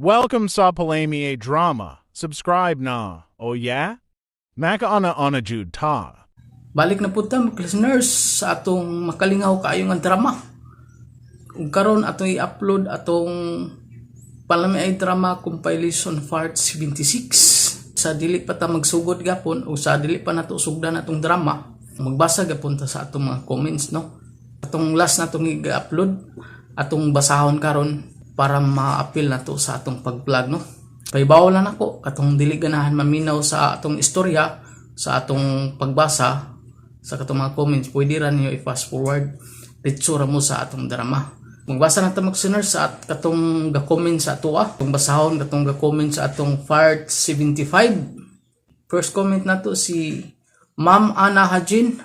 Welcome sa Palami Drama. Subscribe na. Oh yeah? Maka-ana-ana jud ta. Balik na po ta mga listeners sa atong makalingaw kaayo nga drama. Ug karon atong i-upload atong Palami ay Drama Compilation Part 76. Sa dili pa ta magsugod gapon o sa dili pa nato sugdan atong drama, magbasa gapon ta sa atong mga comments, no. Atong last natong i-upload, atong basahon karon para ma-appeal nato sa atong pag-vlog, no. Paibaw lang ako katong dili ganahan maminaw sa atong istorya, sa atong pagbasa sa katong mga comments, pwede ra niyo i-fast forward ditso ra mo sa atong drama. Magbasa na ta mga listeners sa katong ga-comment sa ato atong basahon katong ga-comment sa atong part 75. First comment nato si Ma'am Ana Hajin.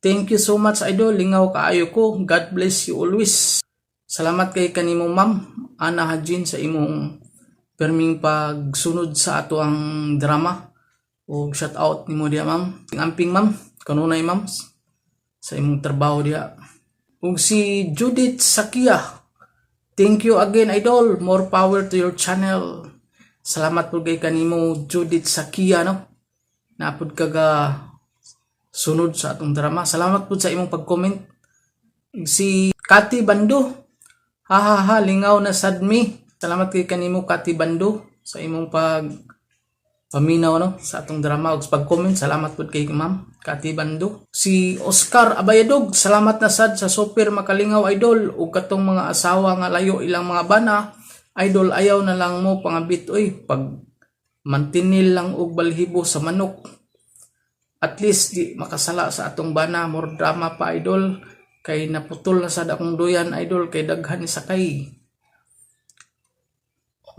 Thank you so much idol, lingaw kaayo ko. God bless you always. Salamat kay kanimo Ma'am Ana Hajin sa imong perming pagsunod sa ato ang drama. O shout out nimo diha Ma'am. Amping Ma'am, kanunay Ma'am sa imong trabaho diha. Ug si Judith Sakia, thank you again idol, more power to your channel. Salamat po kay kanimo Judith Sakia, no. Naapod ka ga sunod sa atong drama. Salamat po sa imong pag-comment. Si Kati Bando, ha lingaw na sad mi. Salamat kay kanimo Kati Bando sa imong paminaw, no, sa atong drama ug pag-comment. Salamat po kay Ma'am Kati Bando. Si Oscar Abayadog, salamat na sad sa super makalingaw idol ug katong mga asawa nga layo ilang mga bana idol, ayaw na lang mo pangabit oy pag mantinil lang og balhibo sa manok. At least di makasala sa atong bana, more drama pa idol kay naputol na sad akong duyan idol kay daghan ni sakay.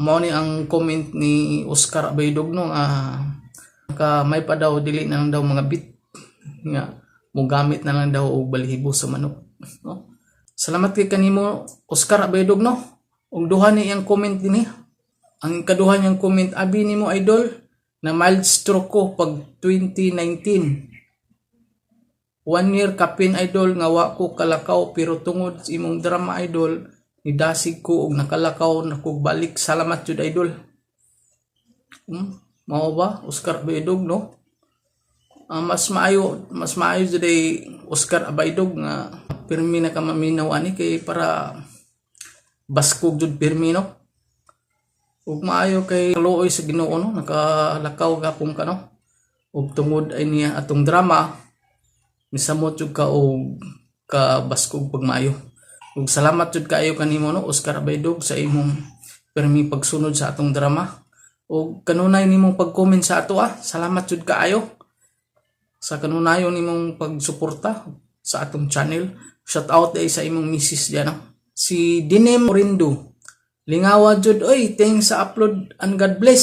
Mao ni ang comment ni Oscar Abaydog, no, may pa daw dili na lang daw mga bit nga mogamit na lang daw og balhibo sa manok, no. Salamat kay kanimo Oscar Abaydog, no. Ug duha ni iyang comment dinhi. Ang kaduha niyang comment, abi nimo idol na mild stroke ko pag 2019. 1 year kapin idol nga wa ko kalakaw pero tungod sa imong drama idol nidasig ko og nakalakaw na kog balik. Salamat jud idol. Mao ba Oscar Abaydog, no? Mas maayo jud ay Oscar Abaydog nga pirmi na ka maminaw ani kay para baskog jud pirmi, no. Ug maayo kay luoy sa Ginoo, no, nakalakaw gapon ka, no. Ug tungod ay niya atong drama misamot jud ka og ka baskog pagmaayo. Ug salamat jud kaayo kanimo, no, Oscar Abaydog sa imong permi pagsunod sa atong drama. Ug kanunay nimong pag-comment sa ato salamat jud kaayo sa kanunayon nimong pagsuporta sa atong channel. Shout out ay sa imong misis diyan, no? Si Dinem Orindo, lingawa jud oy, thanks sa upload and God bless.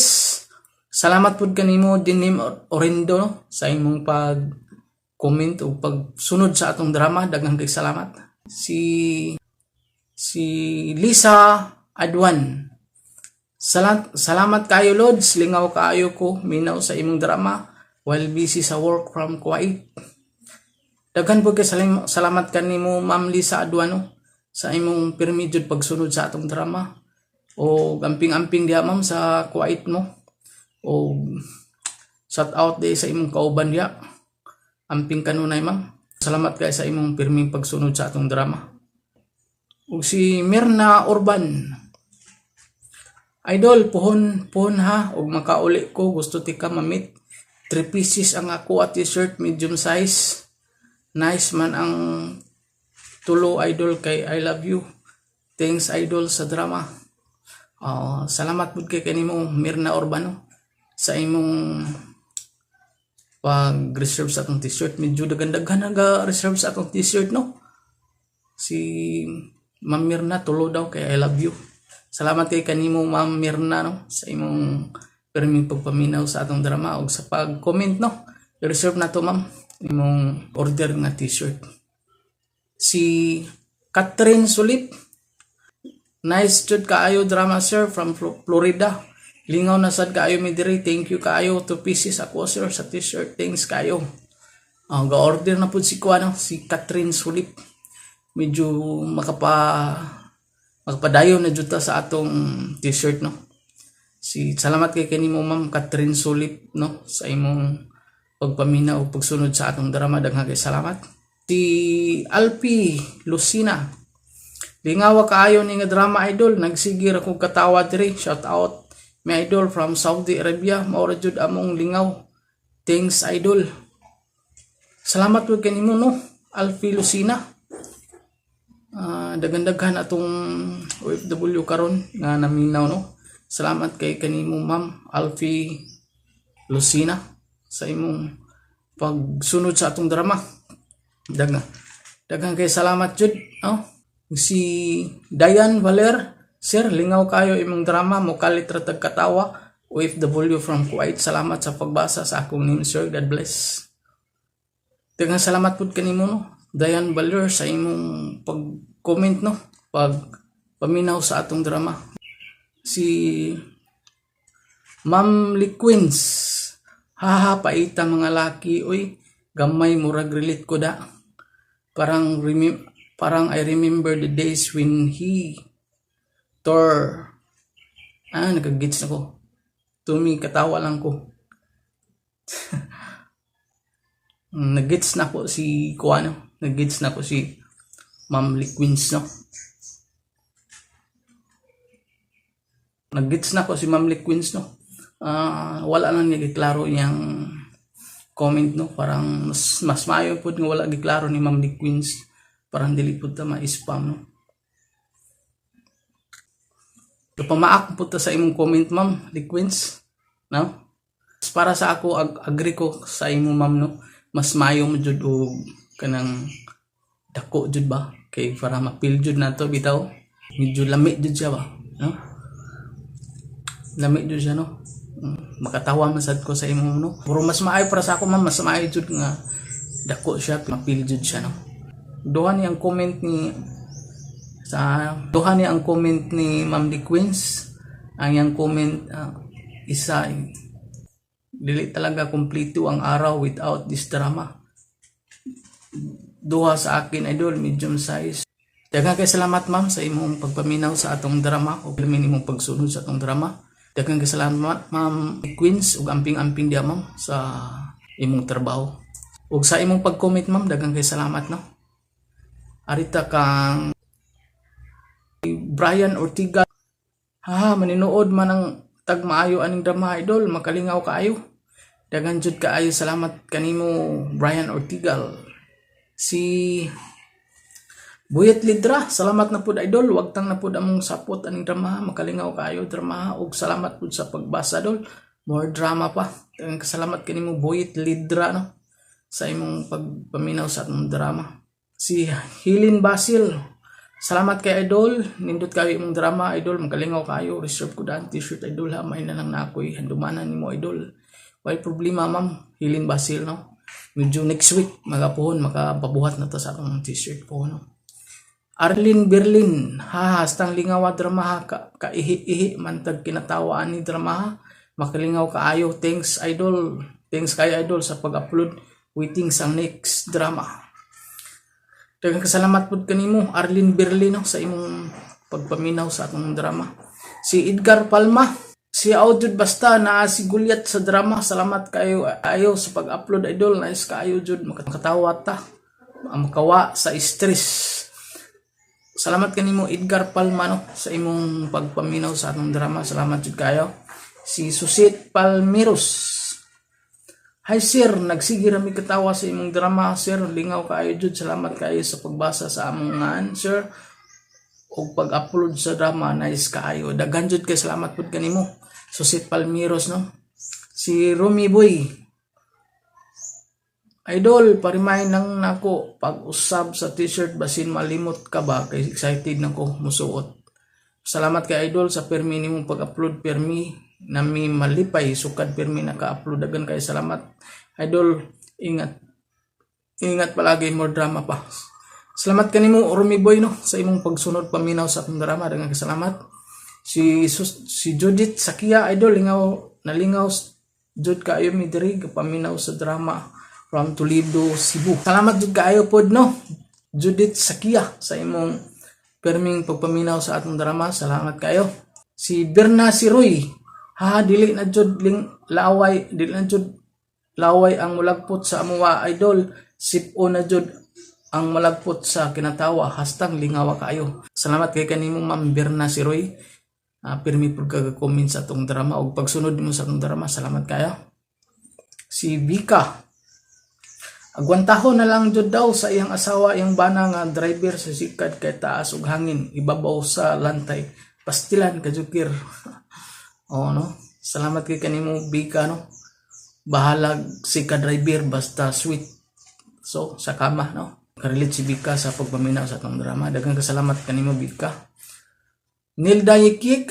Salamat pud kanimo Dinem Orindo, no, sa imong pag-comment o pagsunod sa atong drama. Daghang kay salamat. Si Lisa Adwan, salamat kayo Lods, lingaw kaayo ko minaw sa imong drama while busy sa work from Kuwait. Daghan po kay salamat kanimo Ma'am Lisa Adwan, no, sa imong permi jud pagsunod sa atong drama. O amping-amping diha Ma'am sa Kuwait mo. O shout out day sa imong kauban diha. Amping kanunay Ma'am. Salamat kay sa imong pirming pagsunod sa atong drama. Ug si Mirna Urban, idol, puhon ha, ug makauli ko, gusto ti ka mamit. 3 pieces ang ako at t-shirt, medium size. Nice man ang tulo idol kay I love you. Thanks idol sa drama. Salamat pud kay kanimo Mirna Urban, no, sa imong pag-reserve sa atong t-shirt. Medyo daghan-daghan nag-reserve sa atong t-shirt, no. Si Ma'am Mirna tulo daw kay I love you. Salamat kay kanimo Ma'am Mirna, no, sa imong perming pagpaminaw sa atong drama ug sa pag-comment, no. I-reserve na to Ma'am imong order nga t-shirt. Si Catherine Sulip, nice jud kaayo drama sir from Florida. Lingaw na sad kaayo mi diri. Thank you kaayo. 2 pieces ako sir sa t-shirt. Thanks kaayo. Ga-order na pud si Kuano, si Catherine Sulip. Medyo makapadayon na juta sa atong t-shirt, no. Salamat kay kanimo Ma'am Catherine Sulip no sa imong pagpaminaw o pagsunod sa atong drama. Daghang kay salamat. Si Alpi Lucina, lingawa kaayo ni nga drama idol, nagsigir akong katawa diri. Shout out my idol from Saudi Arabia, maura jud among lingaw. Thanks idol. Salamat po kanimo no Alpi Lucina. Daghan-daghan atong OFW karon nga naminaw no. Salamat kay kanimo Ma'am Alfi Lucina sa imong pagsunod sa atong drama. Daghang kay salamat jud. Si Dayan Valer, sir, lingaw kayo imong drama, mo kalit ra tag katawa. OFW from Kuwait. Salamat sa pagbasa sa akong name, sir. God bless. Daghang salamat pud kanimo no Dayan Valer sa imong pag-comment no, paminaw sa atong drama. Si Ma'am Liquins, haha paita mga laki, oy gamay murag relate ko da. Parang I remember the days when he tore. Nagagits na ko. Katawa lang ko. Nagits na ko si Kuano. Nagits na ko si Ma'am Liquins no. Nag-gets na ko si Ma'am Liquins no. Wala lang niya giklaro yang comment no. Parang mas maayo pud nga wala giklaro ni Ma'am Liquins. Parang dili pud ta ma-spam no. Pamaak pud ta sa imong comment Ma'am Liquins no. Para sa ako agree ko sa imo Ma'am no. Mas maayo mo jud og kanang dako jud ba kay para mapil jud nato bitaw. Medyo lami jud siya ba no. Lami jud siya no. Makatawa man sad ko sa imo no. Pero mas maayo para sa ako Ma'am, mas maayo jud nga dako siya, mapil jud siya no. Duha ni ang comment ni Ma'am Liquins. Ang yang comment isa dili talaga kumpleto ang araw without this drama. Duha sa akin idol, medium size. Daghang kay salamat Ma'am sa imong pagpaminaw sa atong drama o lamin imong pagsunod sa atong drama. Daghang kay salamat Ma'am Queens ug amping-amping dia Ma'am sa imong trabaho. Ug sa imong pag-comment Ma'am, daghang kay salamat no. Arita kang Brian Ortiga. Maninood man ang tag maayo aning drama idol, makalingaw kaayo. Daghang jud kaayo salamat kanimo Brian Ortigal. Si Buyet Lidra, salamat na pud idol, wag tang na pud among sapot aning drama, makalingaw kaayo drama ug salamat pud sa pagbasa idol. More drama pa. Daghang salamat kanimo Buyet Lidra no sa imong pagpaminaw sa atong drama. Si Hilin Basil, salamat kay idol, nindot kayo imong drama idol, makalingaw kayo, reserve ko daan t-shirt idol ha, may na lang na ako'y handumanan nimo idol. Why problema Ma'am Hilin Basil no. Medyo next week magapuhon makapabuhat na to sa akong t-shirt po no. Arlene Berlin, hastang lingawa drama kaihi-ihi man tag kinatawaan ni drama, makalingaw kaayo. Thanks idol, thanks kay idol sa pag-upload. Waiting sa next drama. Daghang kasalamat pud kanimo Arlene Berlin no, sa imong pagpaminaw sa atong drama. Si Edgar Palma, si Audrey basta na si Gulyat sa drama, salamat kayo ayo sa pag-upload idol, nice kaayo jud, makatawa ta, makawa sa stress. Salamat kanimo Edgar Palma no, sa imong pagpaminaw sa atong drama, salamat jud kayo. Si Susit Palmiros, hi sir, nagsige ra mi katawa sa imong drama sir, lingaw kaayo jud, salamat kayo sa pagbasa sa among answer o pag-upload sa drama, nice kaayo. Daghan jud kay salamat pud kanimo Susit Palmiros no. Si Rumi Boy, idol, parimay nang nako pag-usab sa t-shirt basin malimot ka ba kay excited nako musuot. Salamat kay idol sa permi nimong pag-upload, permi nami malipay sukad permi naka-upload. Dagan kay salamat idol, ingat palagi, more drama pa. Salamat kanimo Rumi Boy no sa imong pagsunod paminaw sa atong drama, dagan kay salamat. Si Judith Sakia idol, nalingaw jud kaayo mi diri paminaw sa drama from Toledo, Cebu. Salamat jud kaayo pod no Judith Sakia sa imong perming pagpaminaw sa atong drama, salamat kayo. Si Berna Siroy, dili na jud laway ang mulagpot sa amuwa idol, sipo na jud ang malagpot sa kinatawa, hastang lingawa kayo. Salamat kay kanimo Ma'am Berna si Roy. Pirmi pud kag-comment sa atong drama og pagsunod mo sa atong drama, salamat kayo. Si Vika, agwantahon na lang jud daw sa iyang asawa iyang bana nga driver sa sikad kay taas og hangin, ibabaw sa lantay, pastilan kajukir. No? Salamat kay kanimo Vika, no. Bahalag si ka driver basta sweet. So sa kama, no. Karelate si Vika sa pagpaminaw sa atong drama. Daghang kasalamat kanimo Vika. Nilda Yikik,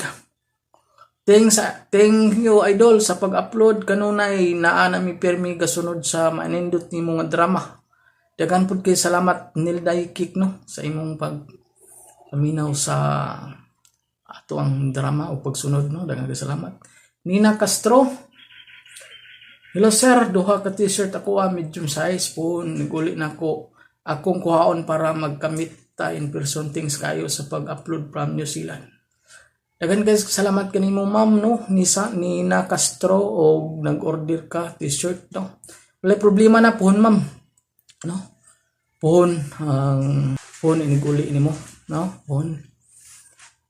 thank you idol sa pag-upload kanunay naa nami permi gasunod sa manindot nimo nga drama. Daghan pud kay salamat Nilda Yikik, no, sa imong pagpaminaw sa ato ang drama o pagsunod, no. Daghang salamat. Nina Castro, hello sir, duha ka t-shirt ako medium size po, naguli na ko akong kuhaon para magkamit ta in person. Things kayo sa pag-upload from New Zealand. Dagan guys, salamat kanimo ma'am, no, Nina Castro, o nag-order ka t-shirt, no. Wala problema na puhon ma'am, no. Puhon iniguli nimo, no, puhon.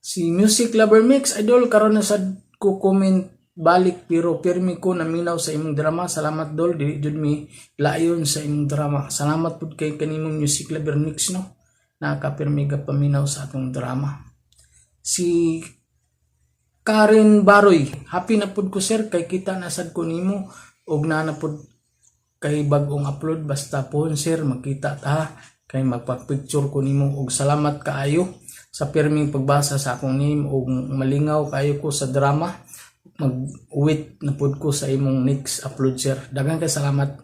Si Music Lover Mix idol, karon na sad ko comment balik pero pirmi ko naminaw sa imong drama. Salamat dol, dili jud mi layon sa imong drama. Salamat pud kay kanimong Music Lover Mix, no, nakapirmi ka paminaw sa atong drama. Si Karen Baroy, happy na pud ko sir kay kita na sad ko nimo og na pud kay bagong upload, basta pohon sir makita ta kay magpa-picture ko nimo. Og salamat kaayo sa pirming pagbasa sa akong name og malingaw kayo ko sa drama. Mag-wait na pud ko sa imong next upload sir. Daghang kay salamat,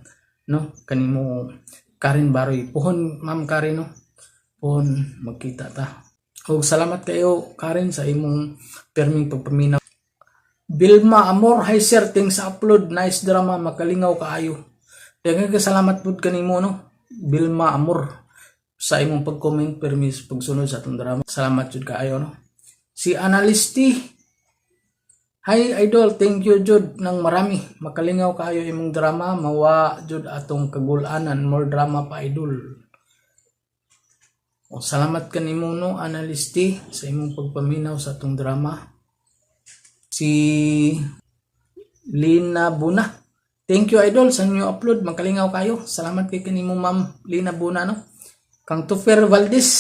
no, kanimo Karen Baroy. Pohon ma'am Karen, no, pohon magkita ta. Og salamat kayo Karen sa imong perming pagpaminaw. Bilma Amor, hi sir, thanks sa upload, nice drama, makalingaw kaayo. Daghang kay salamat pud kanimo, no, Bilma Amor, sa imong pag-comment permis pagsunod sa atong drama. Salamat jud kaayo, no. Si Analisti, hi idol, thank you jud nang marami, makalingaw kaayo imong drama, mawa jud atong kagul-anan, more drama pa idol. O salamat kanimo, no, Analisti, sa imong pagpaminaw sa atong drama. Si Lina Buna, thank you idol sa inyo upload, makalingaw kayo. Salamat kay kanimo ma'am Lina Buna, no. Kang Tufer Valdez,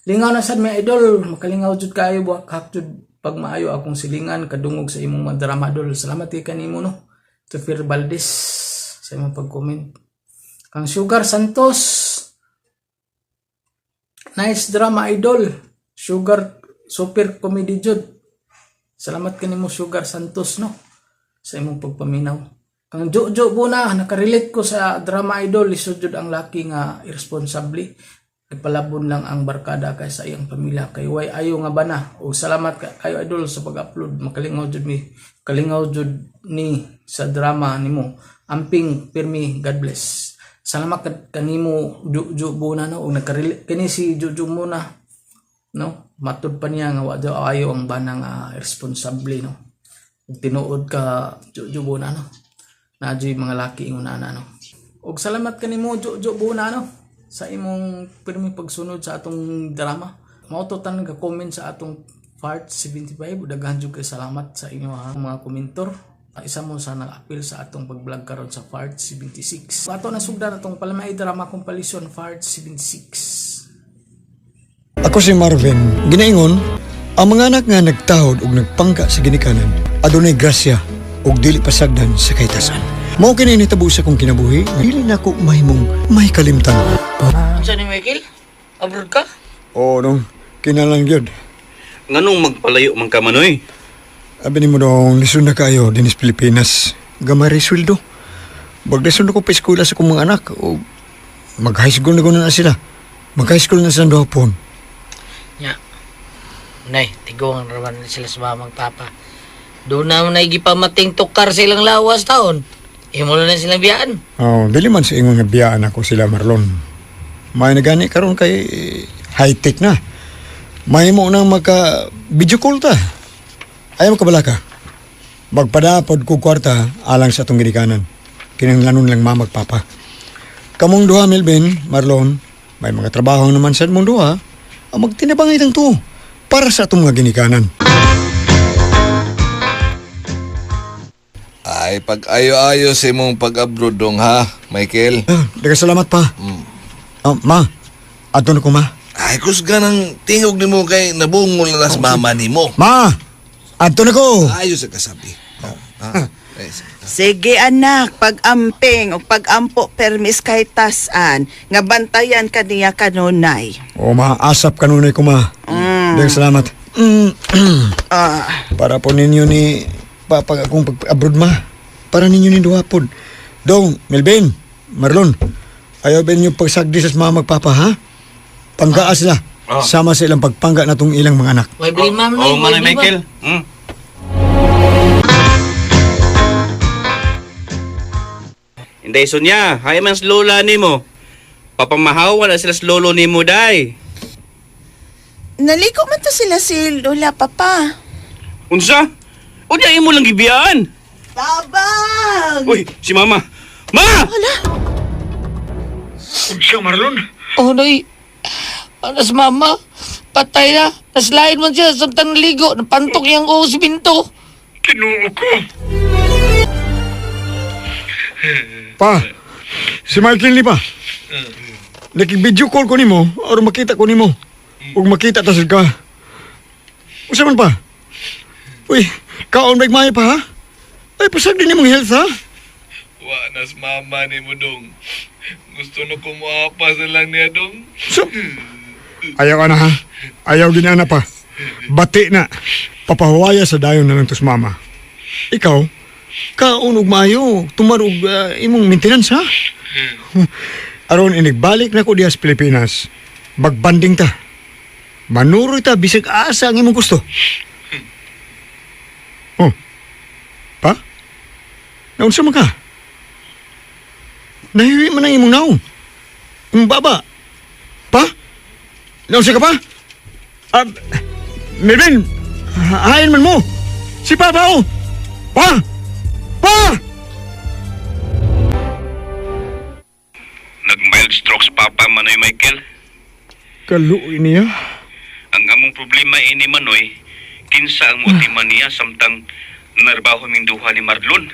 lingaw na sad may idol, makalingaw jud kayo, buhak jud pag maayo akong silingan kadungog sa imong drama idol. Salamat kay kanimo, no, Tufer Valdez, sa imong pag-comment. Kang Sugar Santos, nice drama idol, Sugar, super comedy jud. Salamat kanimo Sugar Santos, no, sa imong pagpaminaw. Kang Jojo Buna, nakarelate ko sa drama idol, lisod jud ang laki nga irresponsable. Ipalabon lang ang barkada kay sa iyang pamilya kay way ayo nga bana. O salamat kayo idol sa pag-upload, makalingaw jud ni sa drama nimo. Amping pirmi, God bless. Salamat kanimo Jojo Buna, no, og nakarelate kini si Jojo Buna, no, matud pa niya nga wa daw ayo ang bana nga irresponsable, no. Tinuod ka Jojo Buna, no, nadyo'y mga laki ingon ana, no. Og salamat kanimo Jojo Buna, no, sa imong pirmi pagsunod sa atong drama. Mauto tan ka comment sa atong part 75. Daghan jud kay salamat sa inyo, ha, mga komentor. Isa mo sa nag-appeal sa atong pag-vlog karon sa part 76. Ato na sugdan atong Palamay Drama Compilation part 76. Ako si Marvin, ginaingon, ang mga anak nga nagtahod ug nagpangka sa ginikanan, adunay grasya ug dili pasagdan sa kaitasan. Mao kini nitabo sa kong kinabuhi, dili na ko mahimong may kalimtan. Saan ni Michael? Abroad ka? Oo, nung kinalang gyud. Nganong magpalayo man ka manoy? Abi nimo dong lisod na kayo dinis Pilipinas. Gamay ray sweldo. Bagdason ko pa eskwela sa kong mga anak o mag-high school na guna na sila. Mag-high school na sa dohapon. Nya. Nay, tigong raman na sila sa mamang papa. Doon na mo naigipamating tukar silang lawas taon. Imo na silang biyaan. Oh, dili man sa ingon nga biyaan ako sila Marlon. May nagani karon kay high-tech na. May mo nang magka video call ta. Ayaw mo kabala ka? Magpadapod ko kwarta alang sa atong ginikanan. Kinanglanon lang magpapa. Kamong duha, Melvin, Marlon, may mga trabaho naman sa mong duha, ang magtinabangay lang to para sa atong mga ginikanan. Ay, pag-ayo-ayo sa imong pag-abroad dong ha, Michael. Daga salamat pa. Ma, ato na ko, ma. Ay, kusga ng tingog ni mo kay nabungol na las mama ni mo. Ma, ato na ko. Ayos sa kasabi. Ay, Sige anak, pag-amping o pag-ampo permis kahit tasan, nga bantayan ka niya kanunay. O ma, asap kanunay ko, ma. Daga salamat. Para po ninyo ni Papa akong pag-abroad, ma. Para ninyo ni duhapod. Dong, Melvin, Marlon, ayaw ba ninyo pagsagdi sa mga magpapa, ha? Panggaa sila. Sama sa ilang pagpangga na tong ilang mga anak. May blame ma'am Oo, Manay Michael. Inday Sonya, hay man sa lola ni mo. Papamahawa na sila sa lolo ni mo, day. Naliko man to sila si Lola Papa. Unsa? Unya imo lang gibiyaan. Tabang! Uy, si mama. Ma! Oh, noy. Anas mama. Patay na. Naslain man siya. Samtang ligo. Napantok yung si Binto. Pa, si Michael ni pa. Nakig-video call ko nimo, or makita ko nimo. Ug makita tasod ka. Usa man pa? Uy, kaon bag may pa ha? Ay, pasag din nimong health ha? wa nas mama ni mo dong. Gusto na kumuapa sa lang niya dong. So, ayaw ka na ha? Ayaw ginana pa. Bati na. Papahuwaya sa dayon na lang tos mama. Ikaw, kaon ug maayo, tumarog imong maintenance ha? Aron inigbalik na ko diha sa Pilipinas. Magbanding ta. Manuroy ta bisag asa ang imong gusto. Oh. Pa? Naunsa man ka? Nahiwi man ang imong naong. Imong baba. Pa? Naunsa ka pa? Melvin, hain man mo. Si Papa oh. Pa! Pa! Nag-mild stroke sa papa, Manoy Michael. Kaluoy niya. Ang among problema ini, Manoy, kinsa ang motiman niya samtang narbaho ming duha ni Marlon.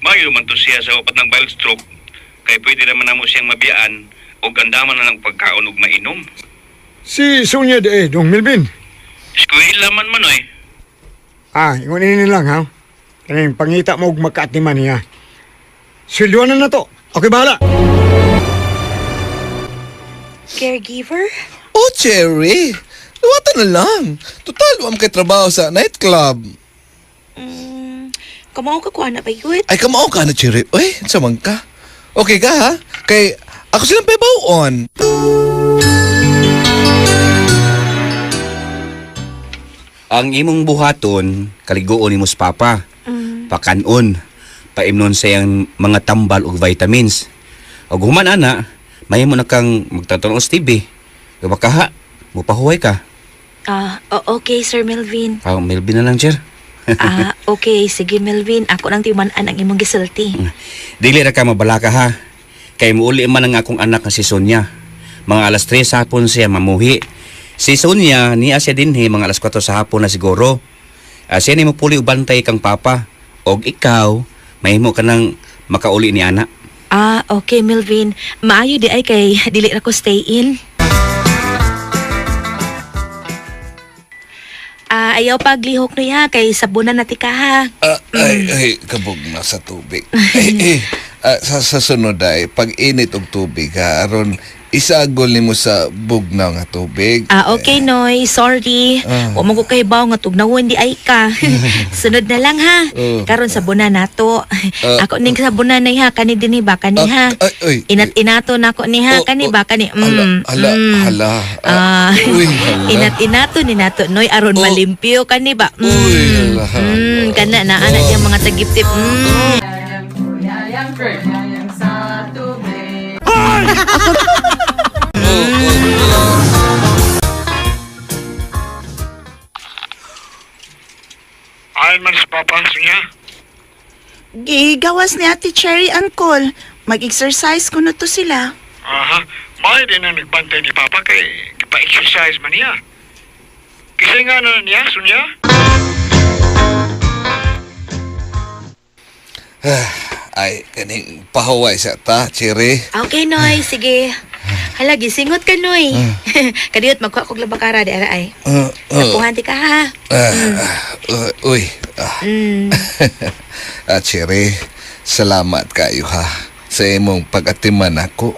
Mayo man to siya sa upat ng mild stroke, kay pwede naman namo siyang mabiyaan o gandaman na ng pagkaon ug mainom. Si Sonia de Dong Melvin. Eskwela man, Manoy. Ingon ini lang ha. Kaning pangita mo og magkaatiman niya. Silduanan na to. Okay, bahala. Caregiver? Oh, Cherry. Luwatan na lang. Total, wam kay trabaho sa nightclub. Kamao ka kuha na ba yun? Ay, kamao ka na, Cherry. Uy, samang ka. Okay ka, ha? Kay, ako silang pebawon. Ang imong buhaton, kaliguon ni mos papa. Pakanon. Paimnon sa iyang mga tambal ug vitamins. O human ana, may mo na kang magtatanon sa TV. Bakaha, mupahuway ka. Okay, Sir Melvin. Melvin na lang, sir. Okay. Sige, Melvin. Ako nang timanan ang imong gisulti. Dili ra ka mabalaka ha. Kay muuli man ang akong anak nga si Sonia. Mga alas 3 sa hapon siya mamuhi. Si Sonia, niya siya dinhi mga alas 4 sa hapon na siguro. Siya ni mo puli ubantay kang papa. Og ikaw, mahimo ka nang makauli ni ana. Okay, Melvin. Maayo di ay kay dili ra ko stay in. Ayaw paglihok no ya kay sabunan na tika ha. Ay, kabog na sa tubig. Sa sunod ay, pag init og tubig ha, aron isagol nimo sa bugnaw nga tubig. Okay, Noy. Sorry. Wa mo ko kay baw nga tugnawon di ay ka. Sunod na lang ha. Karon sabunan nato. Ako ning sabunan nay ha kani dinhi ba kani ha. Inat-inato nako ni ha kani ba kani. Hala. Uy, hala. Inat-inato ni nato Noy aron malimpyo kani ba. Uy, hala. Kana na ana diyang mga tagip-tip. Kumain man sa papa niya. Gigawas ni Ate Cherry Uncle. Mag-exercise kuno to sila. Aha. May din ang nagbantay ni papa kay pa-exercise man niya. Kasi nga na niya, Sunya? Ay, kaning pahuway sa ta, Cherry. Okay, Noy. Sige. Hala, gisingot ka, Noy. Kadiyot, magkuha kong labakara, di ara ay. Napuhan di ka, ha? Uy. Cherry, salamat kayo ha. Sa imong pag-atiman ako.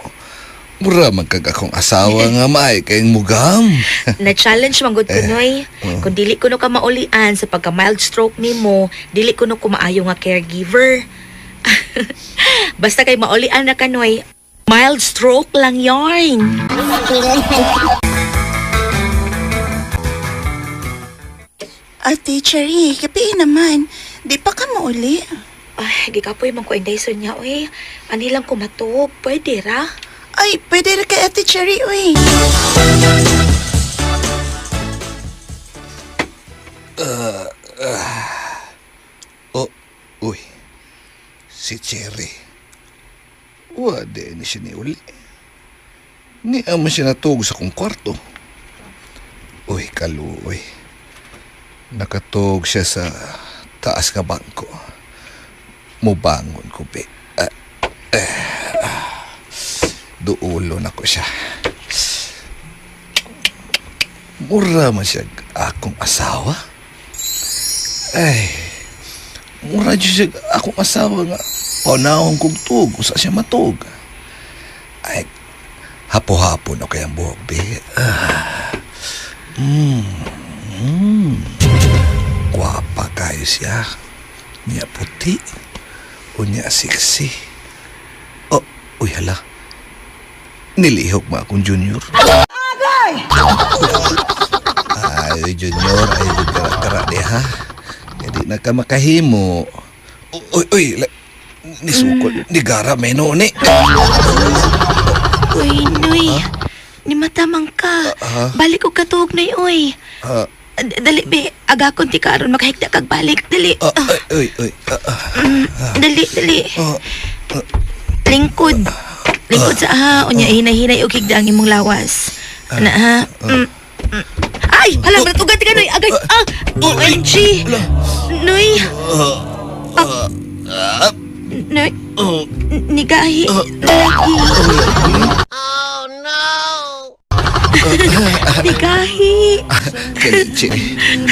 Mura magkag akong asawa nga may kayong mugam. Na-challenge manggod ko, Noy. Kung dili ko no ka maulian sa pagka-mild stroke ni mo, dili ko no kumaayo nga caregiver. Basta kay maulian na ka, Noy. Mild stroke lang yarn. Ate Cherry, kapiin naman. Di pa ka mauli. Ay, gikapoy man ko indayson niya, oy. Ani lang kumatog. Pwede ra? Ay, pwede rin kay Ate Cherry, uy. Uy. Si Cherry. Wade ni siya ni uli. Ni ama siya natug sa kong kwarto. Uy, kaluoy. Nakatog siya sa taas nga bangko. Mubangon ko, be. Duulo na ko siya. Mura man siya akong asawa. Ay, mura siya akong asawa nga. Panahon kong tug, usa siya matug. Ay, hapo-hapon ako kayang buhok, be. Guwapa kayo siya. Niya puti. O niya sexy. Oh, uy hala. Nilihok ba akong junior? Ay, junior. Ay, kara-kara di ha. Hindi na ka makahimo. Uy, nisukol. Nigara may noni. Uy, Noy. Ni matamang ka. Balik ko katog, Noy, uy. Dali, be. Aga kon ti karon makahigda kag balik. Dali. Dali. Lingkod. Lingkod sa ha. Unya, hinay-hinay o higda ang imong lawas. Ana, ha? Ay! Hala, ugat ka, Noy. Agay. OMG. Noy. Noy. Nigahi. Lagi. Nigahi. Kalichi,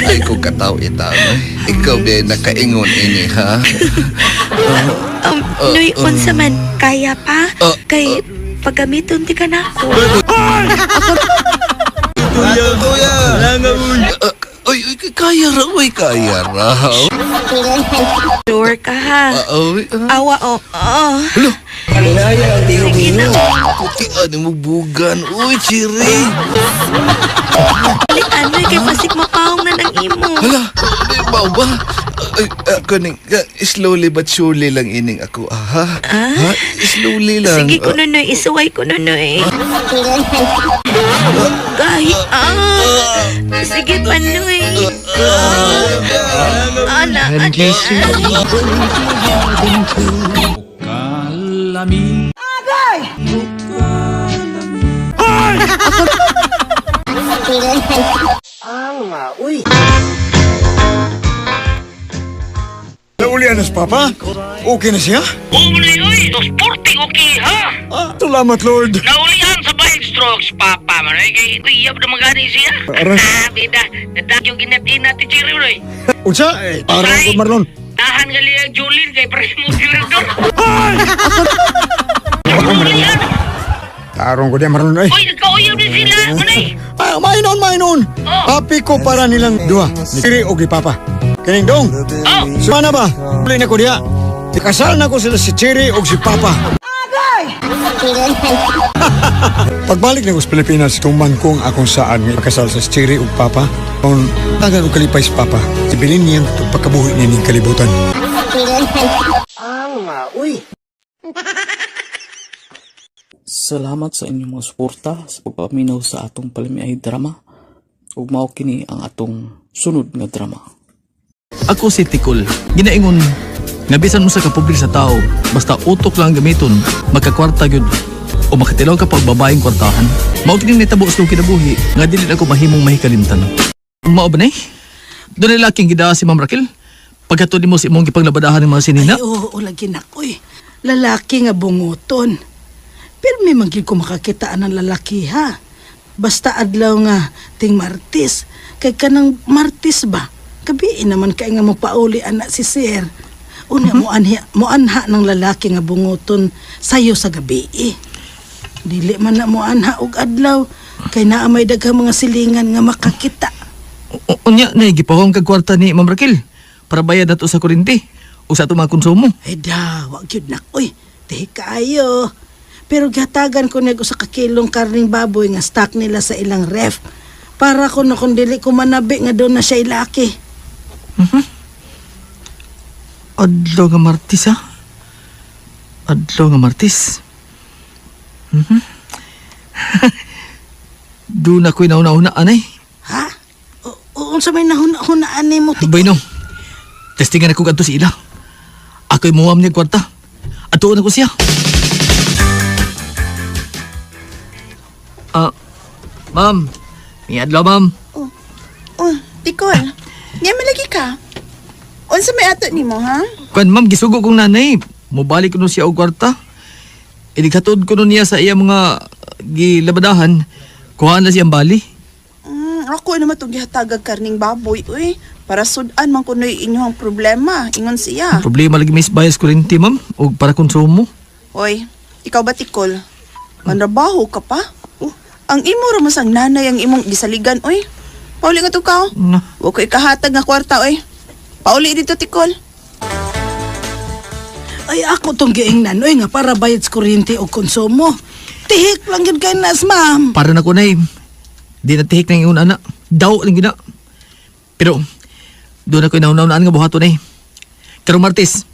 ay ko kataw itama. Ikaw din nakaingon ini, ha? Noy, unsa man, kaya pa? Kay paggamiton ti ka na ako. Uy, kaya raw. Sure ka, ha? Awa, Hello? Sige na. Puti, ano mo bugan? Uy, Chiri. Noy, kay pasik mapaong na ng imo. Hala, di ba? Kuning, slowly but surely lang ining ako, ha? Ha? Slowly lang. Sige ko Noy, isuway ko Noy. Kahit, sige pa, Noy. Ana. Naulian na si Papa? Okay na siya? Uy, sporting okay, ha? Salamat, Lord. Naulihan sa bike strokes, papa man. Ay, kay iyab na magani siya. Bida, nadak yung ginatin natin, Cherry, uy. Unsa? Parang ko, Marlon. Tahan gali ang Julin kay primo director. Naulihan. Tarong ko di, Marlon. Ay, Uy, nagkauyab din sila. Manay. mainon. Happy ko para nilang duha. Ni Siri o kay Papa. Kining dong. Sumana ba? Uli na ko diya. Ikasal na ko sila si Cherry o si Papa. Pagbalik na ko sa Pilipinas, tumban kong akong saan nga ikasal sa si Cherry o Papa. Kung tagal o kalipay si Papa, sibilin niyang pagkabuhi nining kalibutan. Salamat sa inyong mga suporta sa pagpaminaw sa atong palamiay drama. Ug mao kini ang atong sunod nga drama. Ako si Tikol. Ginaingon nga bisan mo sa kapobre sa tao, basta utok lang gamiton, magkakwarta gyud o makatilaw ka pag babaeng kwartahan. Mao kining nitabo sa kong kinabuhi nga dili ako mahimong mahikalimtan. Mao ba nay? Doon ay laking gida si Ma'am Raquel. Pagkatod mo si imong gipanglabadahan ng mga sinina. Ay, oo, lagi na ko eh. Lalaki nga bunguton. Pero may manggil ko makakitaan ng lalaki ha. Basta adlaw nga ting Martis. Kay kanang Martis ba? Gabiin naman kay nga mapauli anak si Sir. Una mo anha ng lalaki nga bunguton sayo sa gabi eh. Dili man na mo anha og adlaw kay naa may daghang mga silingan nga makakita. Unya na gipawang kag kwarta ni Ma'am Raquel para bayad nato sa kuryente o sa ato mga konsumo. Ay da, wag yun na. Uy, tihi kaayo. Pero gihatagan ko niya sa kakilong karning baboy nga stock nila sa ilang ref. Para ko na kung dili ko manabi nga doon na siya ilaki. Adlaw nga Martis ha? Adlaw nga Martis. Doon ako'y nauna-unaan eh. Ha? Unsa may nahuna-hunaan ni mo? Bay no, testingan ako ganito si Ila. Ako'y muwam niya kwarta. Atuon ako siya. Ma'am. May adlaw, ma'am. Tikol, nga malagi ka. Unsa may ato nimo ha? Kuan, ma'am, gisugo kong nanay. Mubalik ko no siya og kwarta. Inikatod ko no niya sa iya mga gilabadahan. Kuhaan na siyang bali. Ako naman itong gihatagag karning baboy, uy. Para sudan man kuno'y inyong problema. Ingon siya. Problema lagi may bias kuryente, ma'am. O para konsumo. Oy, ikaw ba Tikol? Manrabaho ka pa? Ang imo ramas ang nanay ang imong gisaligan, oy. Pauli nga to ka. Huwag ko ikahatag nga kwarta, oy. Pauli dito, Tikol. Ay ako tong giingnan, oy nga para bayad sa kuryente o konsumo. Tihik lang yun kay nas, ma'am. Para na ko na di na tihik na yung anak. Daw lang gina. Pero, doon ako'y nauna-unaan nga buhato na Karong Martes,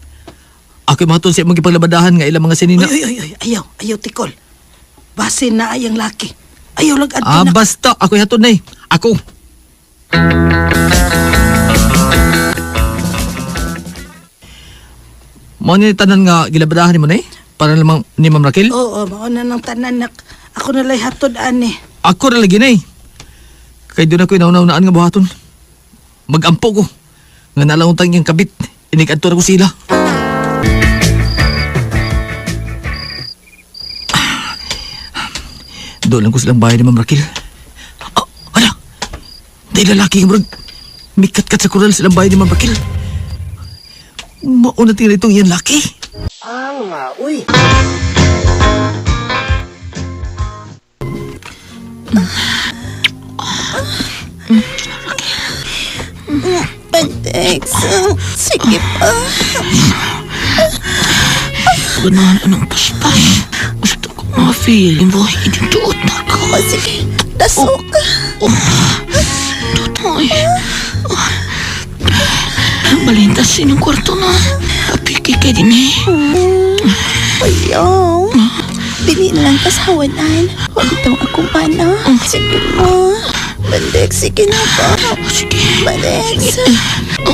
ako'y mahaton sa imong ipaglabadahan nga ilang mga sinina. Ay, ayaw, Tikol. Base na ay ang laki. Ayaw lang adto na. Basta, ako'y haton na Ako. Mo ni tanan nga gilabadahan nimo para lamang ni Ma'am Raquel? Oo, mao na ng tanan nak. Ako na lay hatod ani. Ako na lagi Kay doon ako'y nauna-unaan nga buhaton. Magampo ko. Nga nalangutang yung kabit. Inikadto na ko sila. Doon lang ko silang bahay ni Ma'am Raquel. Hala! Dahil lalaki yung mikat-kat sa kural silang bahay ni Ma'am Raquel. Mauna tingnan itong iyan laki. Nga, uy. Pantex. Sige pa. Ganahan anong paspas. Gusto ko ma-feeling mo. Inutuot na ako. Sige. Dasok. Tutoy. Balintas sinong kwarto na. Apiki ka din Ayaw. Dili na lang kasawanan. Huwag itong akong mana. Sige mo. Bandex, sige na ba? Sige. Bandex.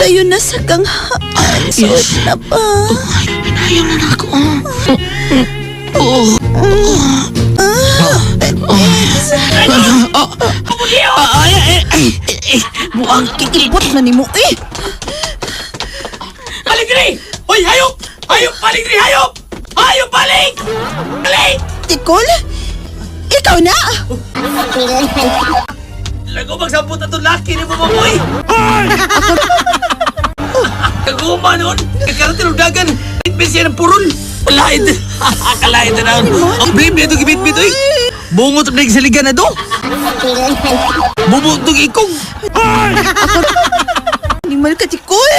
Dayo na sa ganghaan. Suot na ba? Ayaw na ako. Bandex. Buang kikilbot na ni mo eh. Paligri! Hoy, hayop! Hayop! Paligri! Hayop! Hayop! Palig! Palig! Tikol? Ikaw na? Lago magsampot na itong laki ni Bumaboy! Kaguma nun! Kagkarating ng dagan! Itbis yan ang purol! Kalahit! Kalahit na naman! Ang baby ito gibit-bit! Bungot na sa ligan na do! Bubot itong ikong! Animal ka, Tikol!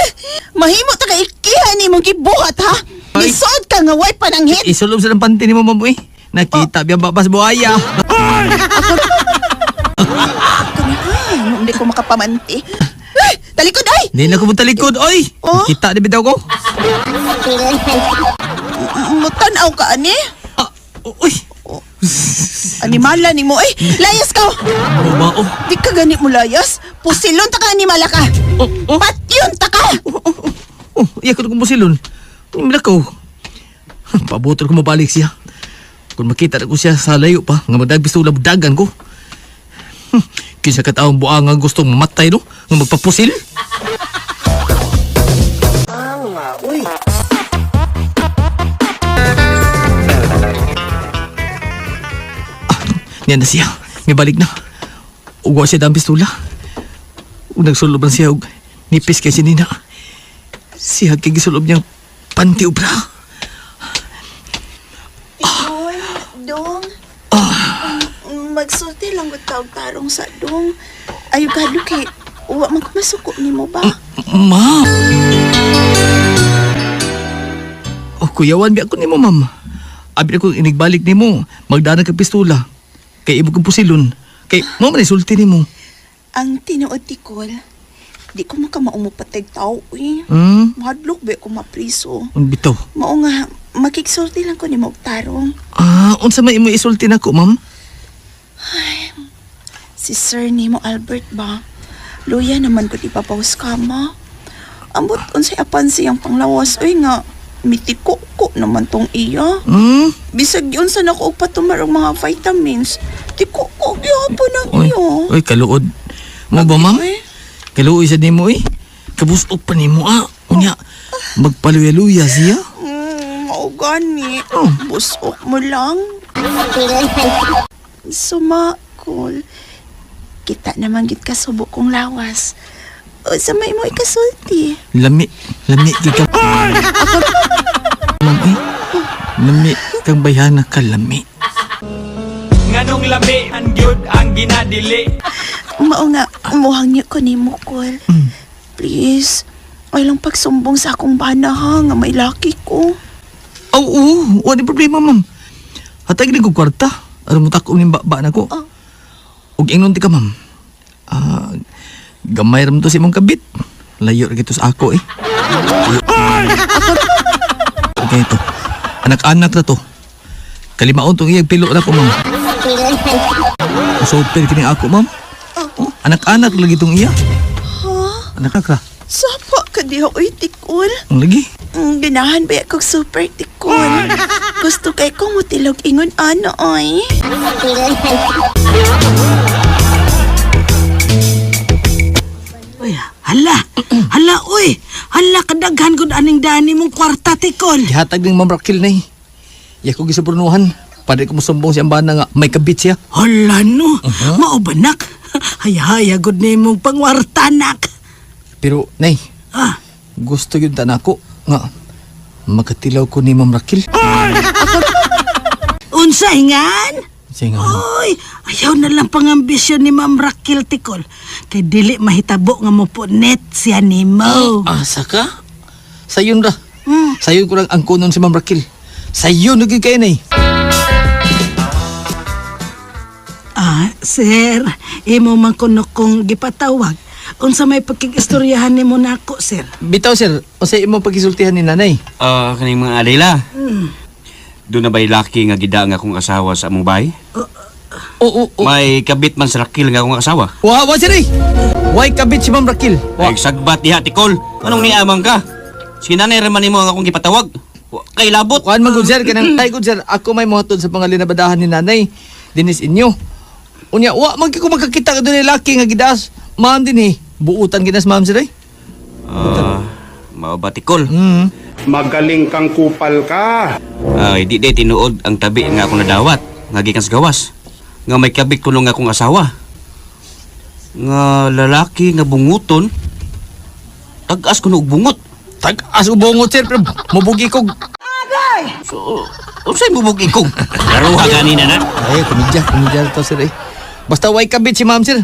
Mahimo ta ka ikihan ni mong gibuhat, ha? Lisod ka nga way pananghit! Isulong sa ng panty ni Bumaboy! Nakita biya babas buhaya! Hindi ko makapamanti. Ay! Talikod, ay! Hindi na ko mo talikod, oy! Kita na bitaw ko! Mutanaw ka, ani? Uy! Animala ni mo, ay! Layas ka! Bumao! Di ka ganit mo layas? Pusilon ta ka ni Malaka. Patyon ta ka. Iya ko kung pusilon. Milakaw. Pabotol ko mabalik siya. Kung makita na ko siya sa layo pa, nga magdagpistula dagan ko. Kinsa ka taong buang nga gustong mamatay, no? Nga magpapusil. Yan na siya. May balik na. Ugwa siya dang pistula. Ug nagsulob siya og nipis kay si Nina. Siya kay gisulob niyang panty o bra. Tikoy, dong. Magsulti lang ko tawag tarong sa dong. Ayo gado kay uwa man ko masuko nimo ba? Ma! Oh, kuyawan bi ako nimo, ma'am. Abi ako inigbalik nimo, magdana ka pistula. Kay imo kong pusilon. Kay mo man isulti nimo. Ang tinuod Tikol, di ko makamaumupatag tao eh. Mahadlok ba ko mapriso. Bitaw. Mao nga, makiksulti lang ko ni mo og tarong. Unsa may imo isulti nako, ma'am? Si Sir Nemo Albert ba? Luya naman ko ipapaus ka ma. Ambot unsay apan siyang panglawas oy nga mitiko ko naman tong iya. Bisag yun sa nakuog patumar og mga vitamins. Tiko ko gyapon ang iyo. Oy, kaluod. Mo ba, ma'am? Kaluoy sa nimo eh. Kabusog pa nimo Unya, magpaluya-luya siya. Mao gani. Busok mo lang. Sumakol. Kita naman gid kasubok kong lawas. O sa may mo ikasulti. Lami gid ka. Ma'am, lami kang bayana ka lami. Nganong lami ang gyud ang ginadili. Mao nga umuhang niyo ko nimo Kol. Please, ay lang pagsumbong sa akong bana ha nga may laki ko. Oo, wala problema, ma'am. Hatag ni ko kwarta. Aram mo tako ning baba na ko. Ug ingnon ti ka, ma'am. Gamay ram to si mong kabit. Layo ra gito sa ako eh. Okay to. Anak-anak na to. Kalimaon tong iyang pilo na ko, ma'am. Usoper kini ako, ma'am. Anak-anak lagi tong iya. Anak ka. Sapa ka diha oy Tikol. Ang lagi. Ganahan ba kog super Tikol. Gusto kay ko mutilog ingon ano oy. Uy, hala, uy. Hala, kadaghan gud aning dani mong kwarta, Tikol. Gihatag ning Ma'am Raquel nay. Ya ko gisaburnuhan. Pwede ko musumbong si ambana nga may kabit siya. Hala no, mao ba nak? Haya-haya gud nimong pangwarta nak. Pero, nay, gusto yun tanako nga magkatilaw ko ni Ma'am Raquel. Unsa hingan? Sige nga. Uy, ayaw na lang pangambisyon ni Ma'am Raquel, Tikol. Kay dili mahitabo nga mo net siya nimo. Asa ka? Sayon ra. Sayon ko lang ang kunon si Ma'am Raquel. Sayon naging kayo, nay. Sir, imo man kuno kong gipatawag. Unsa may pagkigistoryahan nimo nako, sir? Bitaw, sir. Unsa imo pagkisultihan ni nanay? Kaning mga adila. Doon na ba'y laki nga gida nga akong asawa sa among bahay? Oo. May kabit man sa Raquel nga akong asawa. Wa, sir eh. Why kabit si Ma'am Raquel? Ay, sagbat diha, Tikol. Anong niamang ka? Sinanay raman nimo nga akong gipatawag. Kay labot. Kuan man gud sir, kanang tay gud sir. Ako may mohatod sa pangalinabadahan ni nanay. Dinis inyo. Unya, wa man ko makakita ka doon laki nga gidas. Ma'am din eh. Buutan ginas ma'am sir eh. Mao ba, Tikol? Magaling kang kupal ka. Di tinuod ang tabi nga akong nadawat. Nga gikan sa gawas. Nga may kabit kulong nga akong asawa. Nga lalaki nga bunguton. Tag-as ko og bungot. Tag-as og bungot sir, pero mubugi kog. So, unsay mubugi kog? Laruha ganina na. Ay, kumidya to sir eh. Basta way kabit si ma'am sir.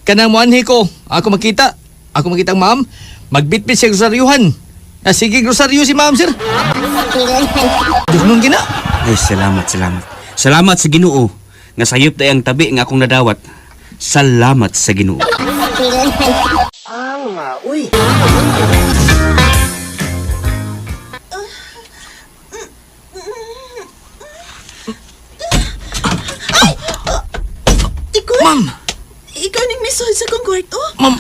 Kanang muanhi ko, ako makita ang ma'am, magbitbit siya grosaryuhan. Sige grosaryo si ma'am sir. Dugnon gina. Ay, salamat. Salamat sa Ginoo nga sayop tay ang tabi nga akong nadawat. Salamat sa Ginoo. Uy. Tikol. Ma'am. ikaw ning misod sa kong kwarto? Ma'am,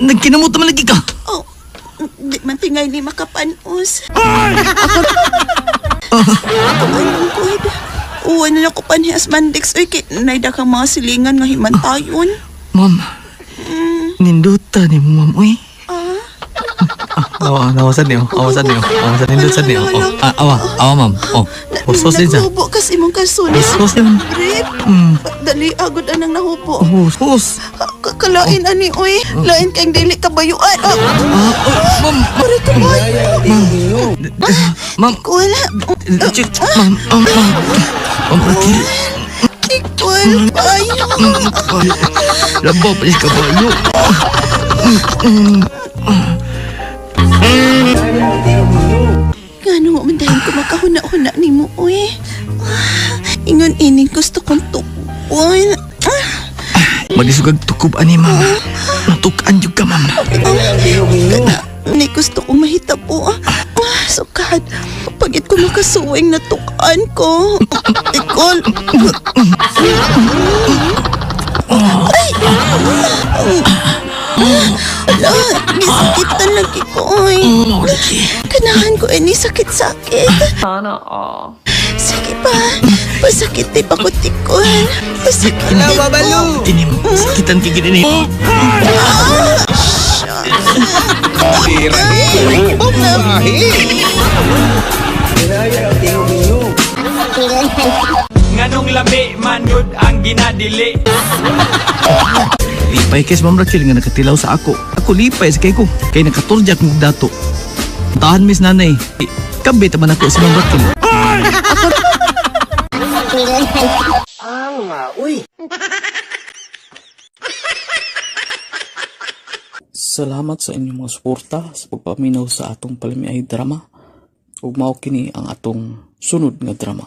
nagkinamot naman lagi ka. Oh, di man tingay ni makapanos. Anong good? Uwan na ako panihas mandix. Uy, naida kang mga silingan nga himantayon. Ma'am, ninduta ni mo, ma'am. Uy. Nawasan niyo. Nawasan nindutan niyo. Awa, ma'am. Husos din siya. Naghubo kas imong kalsona. Husos din. Rip, dali agod anang nahubo. Husos. Kalain ani, uy. Lain kang dili kabayuan. Ma'am. Aray ka ba? Ma'am. Wala. Ma'am. Ma'am, Raki. Ikol, bayo. Labaw pa siya kabayo. Ngano mo mandahin ko makahuna-huna ni mo, uy. Ingon ini gusto kong tukon. Magisugag tukub ani, ma'am. Natukan juga, ma'am. Ni gusto kong mahitabo. Sukad, pagit ko makasuwing natukan ko. Ikol. Ay! Ala, gisakitan lagi ko, uy. Kanahan ko ini sakit-sakit. Sana all. Sige pa, pasakit pa ko tikon. Pasakit Ala, ko. babalo. Tini mo, sakitan kigid ini. Nganong lami man yun ang ginadili. Lipay kay Ma'am Rachel nga nakatilaw sa ako. Ako lipay sa kay ko. Kay nakaturjak ng dato. Tahan mis nanay. Kabit man ako si Ma'am Rachel. Salamat sa inyong mga suporta sa pagpaminaw sa atong palimiay drama. Ug mao kini ang atong sunod nga drama.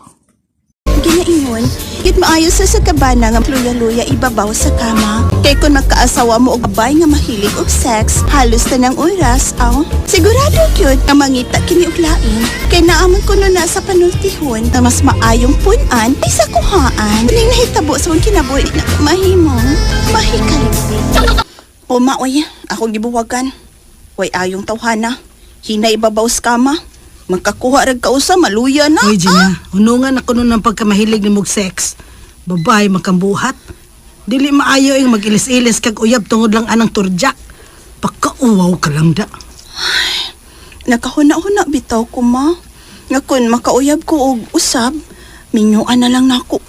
Ginaingon, yun maayo sa kabana nga luya-luya ibabaw sa kama. Kay kung magkaasawa mo og abay nga mahilig og sex, halos tanang oras, sigurado yun nga mangita kini og lain. Kay naamon ko na sa panultihon na mas maayong punan ay sa kuhaan. Ning nahitabo sa kong kinabuhi na mahimong mahikalit. O maoy, akong gibuwagan. Way ayong tawhana. Hinay ibabaw sa kama. Magkakuha rag kausa, maluya na. Uy, Gina, hunungan ako nun ng pagkamahilig ni mog sex. Babae makambuhat. Dili maayo yung mag-ilis-ilis kag uyab tungod lang anang turjak. Pagkauwaw ka lang da. Ay, nakahuna-huna bitaw ko, ma. Nga kun makauyab ko og usab, minyuan na lang nako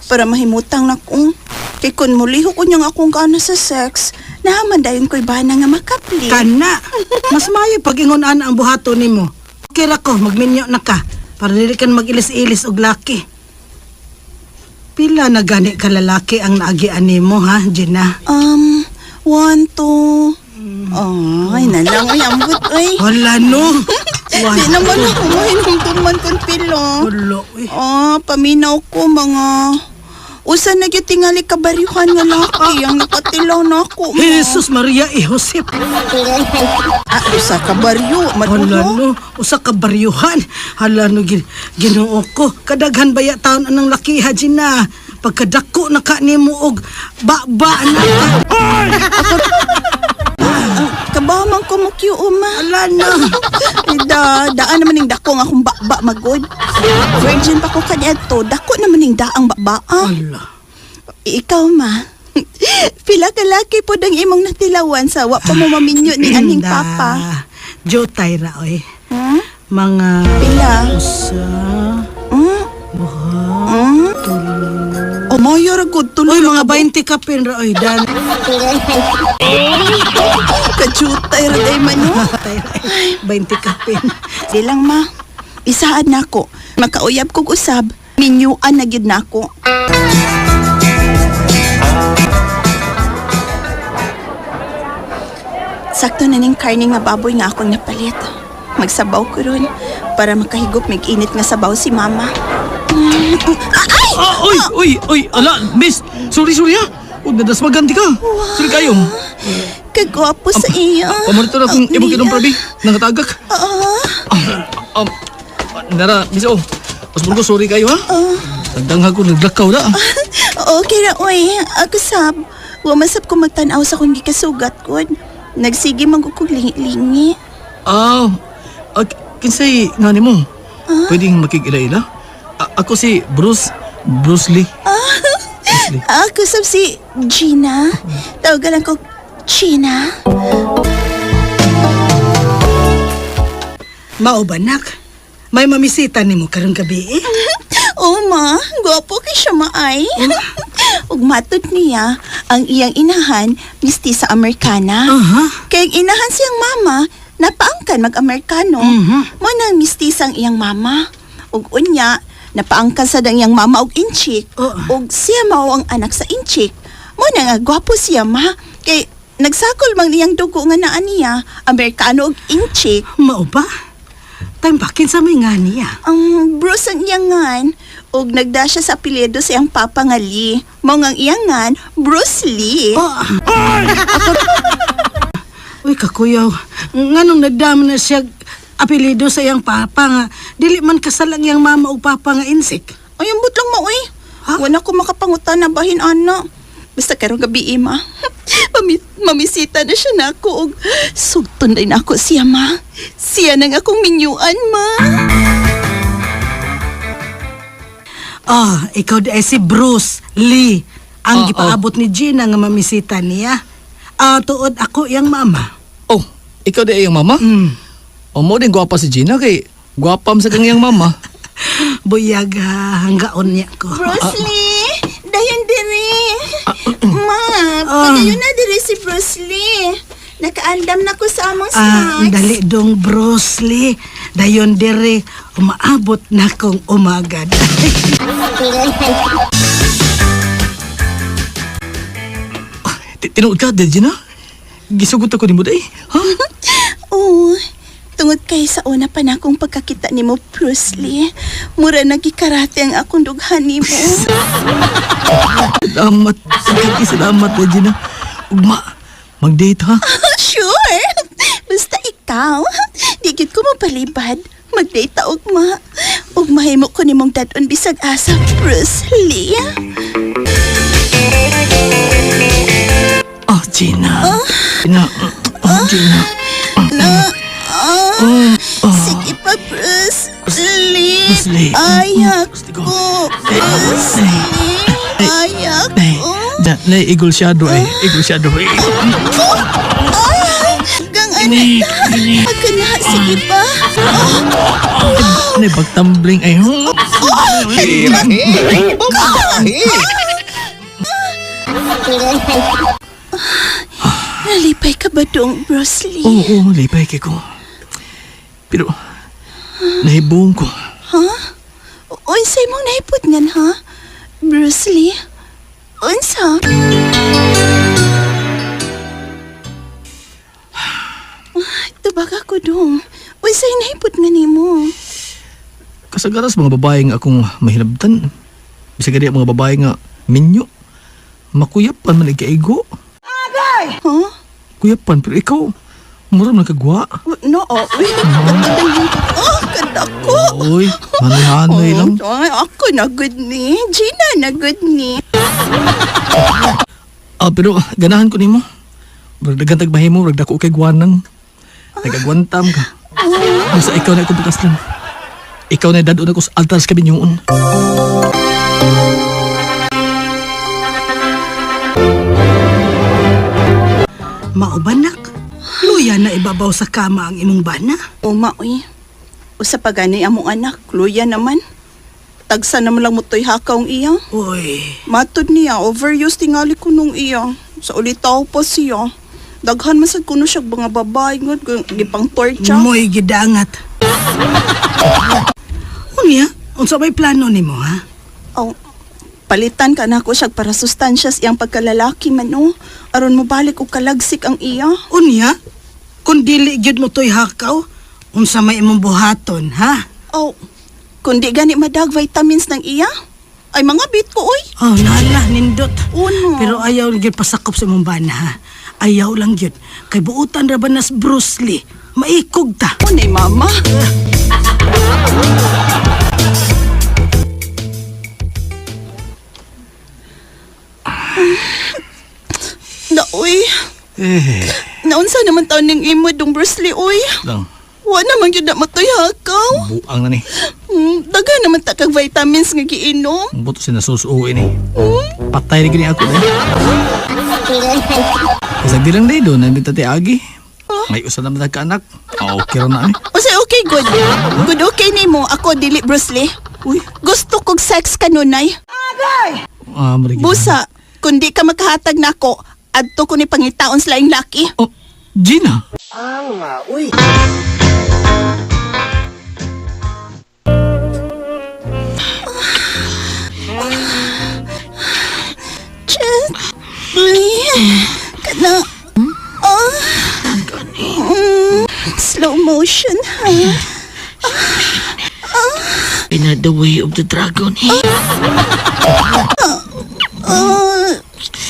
para mahimutang nako. Kay kun muliho ko niyang akong kaana sa sex, naman dayon ko'y bana nga makapli. Kana, mas maayo pag ingon-ana ang buhato nimo. Kira ko, magminyo na ka, para dili kan mag-ilis-ilis og laki. Pila na gani ka lalaki ang naagian nimo, ha, Gina? 1, 2... Ay, nalang ay ambot, ay. Wala, no. Di naman ako mahinumtuman kong pilo. Wala, uy. Paminaw ko mga... Usa na gyud tingali kabaryuhan nga laki ang nakatilaw na ako. Jesus Maria e Josep. Usa ka baryo, Hala no, usa ka baryuhan. Hala no, Ginoo ko. Kadaghan baya taon anang laki ha, Gina. Pagkadako na ka nimo og ba na ka. Kabamang ko mo kyo, uma. Hala na. Daan naman yung dako nga akong ba magod. Virgin pa ko kanyato, dako naman yung daang ba. Hala. Ikaw, ma. Pila ka laki po dang imong natilawan sa wa pa mo maminyo ni aning papa. Jotay ra, oy. Mga... Pila? Usa. O mayo ra gud tuloy. Uy, mga 20 kapin ra, oy. Dan. Kajutay ra day man, no? 20 kapin. Di lang, ma. Isaad na ako. Makauyab kog usab. Minyuan na gyud nako. Sakto na ning karne nga baboy nga akong napalit. Magsabaw ko ron para makahigop mig-init nga sabaw si mama. Uy, ala, miss. Sorry ha. Huwag nadas maganti ka. Sorry kayong. Kagwapo sa iyo. Pamarito na kung ibang kinong prabi. Nangatagak. Nara, miss Osborne ko, sorry kayo ha. Nagdangha ko, naglakaw na. Okay ra, oy. Ako sab. Wamasap ko magtanaw sa kong gikasugat ko. Nagsige man ko kong lingi-lingi. Kinsay nga ni mo? Pwedeng makikila-ila? Ako si Bruce Lee. Ako sab si Gina. Tawagan ko Gina. Mao ba, nak? May mamisita ni mo karong gabi eh? Oo, ma. Gwapo kay siya maay. Ug matod niya, ang iyang inahan, mistisa Amerikana. Kaya ang inahan siyang mama, napaangkan mag-Amerikano. Mo nang mistisang iyang mama. Ug unya, napaangkan sa dang iyang mama og inchik. Ug siya mao ang anak sa inchik. Mo na nga gwapo siya, ma. Kay nagsakol mang niyang dugo nga naa niya, Amerikano og inchik. Mao ba? Tampakin sa may nga niya. Ang Bruce ang iyangan, ug nagda siya sa apelyido sa iyang papa nga Lee. Mao nga ang iyangan, Bruce Lee. Uy, kakuyaw. Nganong nagdam na siya apelido sa iyang papa nga. Dili man kasalang iyang mama o papa nga insik. Ay, ambot lang mo, uy. Wala ko makapangutan na bahin, ana. Basta karong gabi, ma. Mamisita na siya na ako. Sugton na ako siya, ma. Siya nang akong minyuan, ma. Ikaw di ay si Bruce Lee. Ang gipaabot ni Gina nga mamisita niya. Tuod ako iyang mama. Ikaw di ay yung mama? Mo din gwapa si Gina kay gwapam sa kang iyang mama. Buyaga, hanggaon niya ko. Bruce Lee, dayon diri. Ma, pagayon na diri si Bruce Lee. Nakaandam na ko sa among snacks. Dali dong Bruce Lee. Dayon diri, umaabot na kong umagad. Tinuod ka, Gina? Gisugot ako ni mo day. Oo. Tungod kay sa una pa na akong pagkakita ni mo, Bruce Lee. Mura nagikarate ang akong dughan ni mo. Salamat, Gina. Ugma, mag-date ha? Sure. Basta ikaw, digit ko mapalibad. Mag-date ta, ugma. Ugmahimo ko ni mong dadon bisag asa, Bruce Lee. Gina. Sige pa, Bruce Lee. Ayak ko, Bruce Lee. Ayak ko. Igul shadow eh. Gang anak. Aga na, sige pa. Pagtumbling ay. Nalipay ka ba dong, Bruce Lee? Oo, lipay kay ko. Pero, nahibong ko. Unsay mong naipot ngan, ha? Bruce Lee? Unsa? Tubag ako dong. Unsay naipot nga nimo? Kasagaras mga babae nga akong mahilabtan. Bisa gani mga babae nga minyo. Makuyapan man ikaigo. Agay! Kuyapan, pero ikaw, muram na kagwa. No, kadako. Uy, manay-hanay lang. Ako na good ni. Gina na good ni. Pero ganahan ko nimo. Bragdagan tagbahimo, bragdako kay guwanang. Nagagwantam ka. Basta ikaw na ikubukas lang. Ikaw na dadon ako sa altar sa kabinyoon. Maubanak, luya na ibabaw sa kama ang imong bana. O maoy, usa pa gani among anak, luya naman. Tagsa naman lang mo to'y hakaw ang iya. Uy. Matod niya, overuse tingali ko nung iya. Sa ulitaw pa siya. Daghan masad ko no siya mga babae nga, gipang torcha. Mo'y gidangat. Unya, unsa may plano nimo ha? Palitan ka na ko siya para sustansyas iyang pagkalalaki man no. Aron mo balik o kalagsik ang iya. Unya, kung dili gyud mo to'y hakaw, unsa may imong buhaton ha? Kundi gani madag vitamins ng iya. Ay mga bit ko oy. Nala, nindot. Uno. Pero ayaw gyud pasakop sa imong bana ha. Ayaw lang gyud. Kay buutan ra ba nas Bruce Lee? Maikog ta. Unay mama. Uy, naunsa naman taon ng imo dong Bruce Lee, uy. Lang, Wa naman yun na matuyakaw. buang na ni. Daga naman ta kag vitamins nga giinom. Buto sinasusuwi ni. Patay ni gini ako eh. Kasi di lang day doon, nandito ti Agi. May usa naman ka anak. Okay rin na eh. O say, okay, good. Good, okay ni mo. Ako, dili, Bruce Lee. Uy. Gusto kog sex kanunay. Marigid. Busa, kung di ka makahatag na ako, adto ko ni pangitaon sa laing laki. Oh, Gina. Gently. Kana. Slow motion, ha? In the way of the dragon.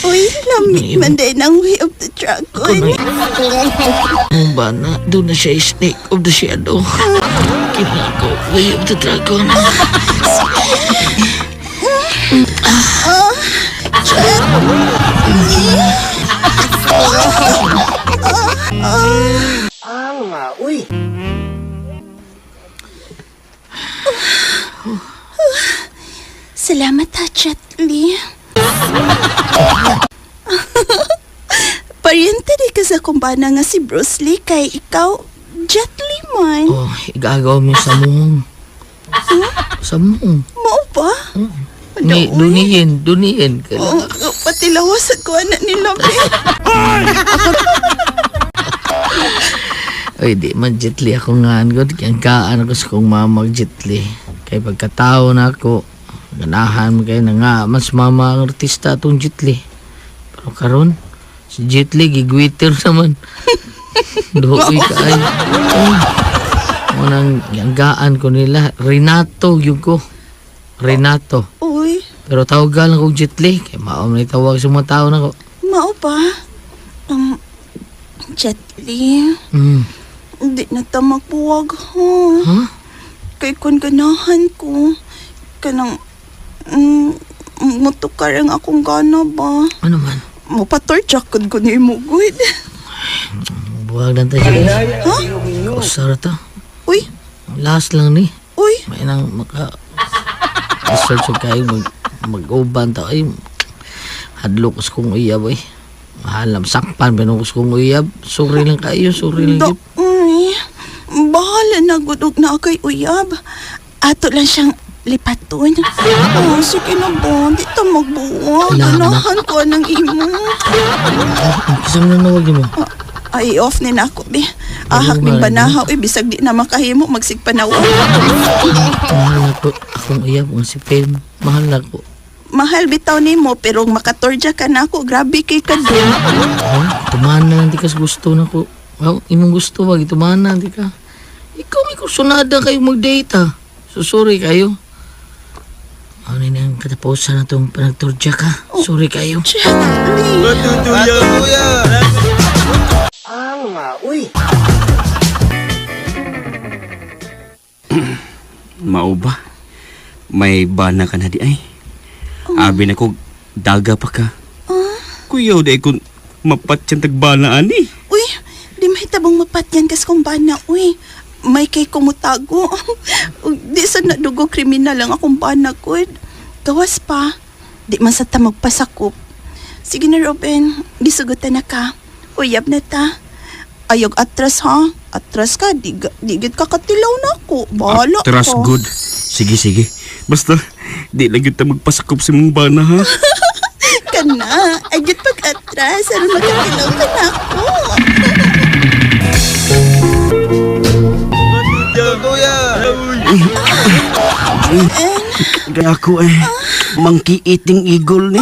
Uy, lamig man din ang way of the dragon. Ang bana, doon na siya snake of the shadow. Kinako, way of the dragon. Salamat ha, Jet Li. Pariente di ka sa kumbana nga si Bruce Lee kay ikaw, Jet Li man. Oh, igagaw mo sa mong. Sa mong. Mo ba? Ni, dunihin ka lang. Pati lawas at ko anak nila, be. Ay, di man Jet Li ako nga angod. Kiyangkaan ako sa kong mamag Jet Li. Kay pagkatao na ako, ganahan mo kayo na nga, mas mama ang artista itong Jet Li. Pero karon si Jet Li, gigwitter naman. Doon ka ay. Munang yanggaan ko nila. Renato, yung ko. Renato. Uy, Pero tawagan lang kong Jet Li. Kaya maam na itawag sa mga tao na ko. mao ba? Jet Li, hindi na ta magbuwag, ha? Huh? Kay kun ganahan ko, kanang, mutukar ang akong gana ba? Ano man? Mapatorjakod ko ni mo, good. Buwag lang tayo. Ha? Kausara ta. Uy, Last lang ni. uy, May nang search kayo mag-uban ta. Ay, hadlok ko kong uyab ay. Mahalam, sakpan pinukos kong uyab. Sorry lang kayo, sorry lang. uy, bahala na gudog na kay uyab. Ato lang siyang lipaton. Oh, sige na ba, di ta magbuwag. Ganahan ko ng imo. Isang nanawag mo. Ay, off ni na ako, be. Ahak ning banahaw, bisag di na makahimo, magsigpanawa. Mahal na ko. Akong uyab, ang si Pen. Mahal na ko. Mahal bitaw ni mo, pero makatorja ka na ako, grabe kay ka din. Tumahan na lang di ka sa gusto na ko. Imong gusto, wag tumahan na di ka. Ikaw may kusunada kayo mag-date ha. So sorry kayo. Ano na ang katapusan na itong panagtorja ka. Sorry kayo. Mao ba? May bana ka na di ay. Abi na ko, daga pa ka. Kuyaw di ko mapatyan tagbana ani. Uy, di mahitabang mapatyan kas kong bana, uy. May kay kumutago. Di sa nadugo kriminal lang akong bana ko. Gawas pa. Di man sa ta magpasakop. Sige na, Robin. Gisugutan na ka. Uyab na ta. Ayog atras, ha? Atras ka. Digit ka katilaw na ako. Bahala Trust ko. good. Sige, sige. Basta, di lang kita magpasakop sa mong bana ha. Kana. Ayot pag-atras. Ano magkatilaw ka na ako. Kaya ako eh, mangkiiting igol ni.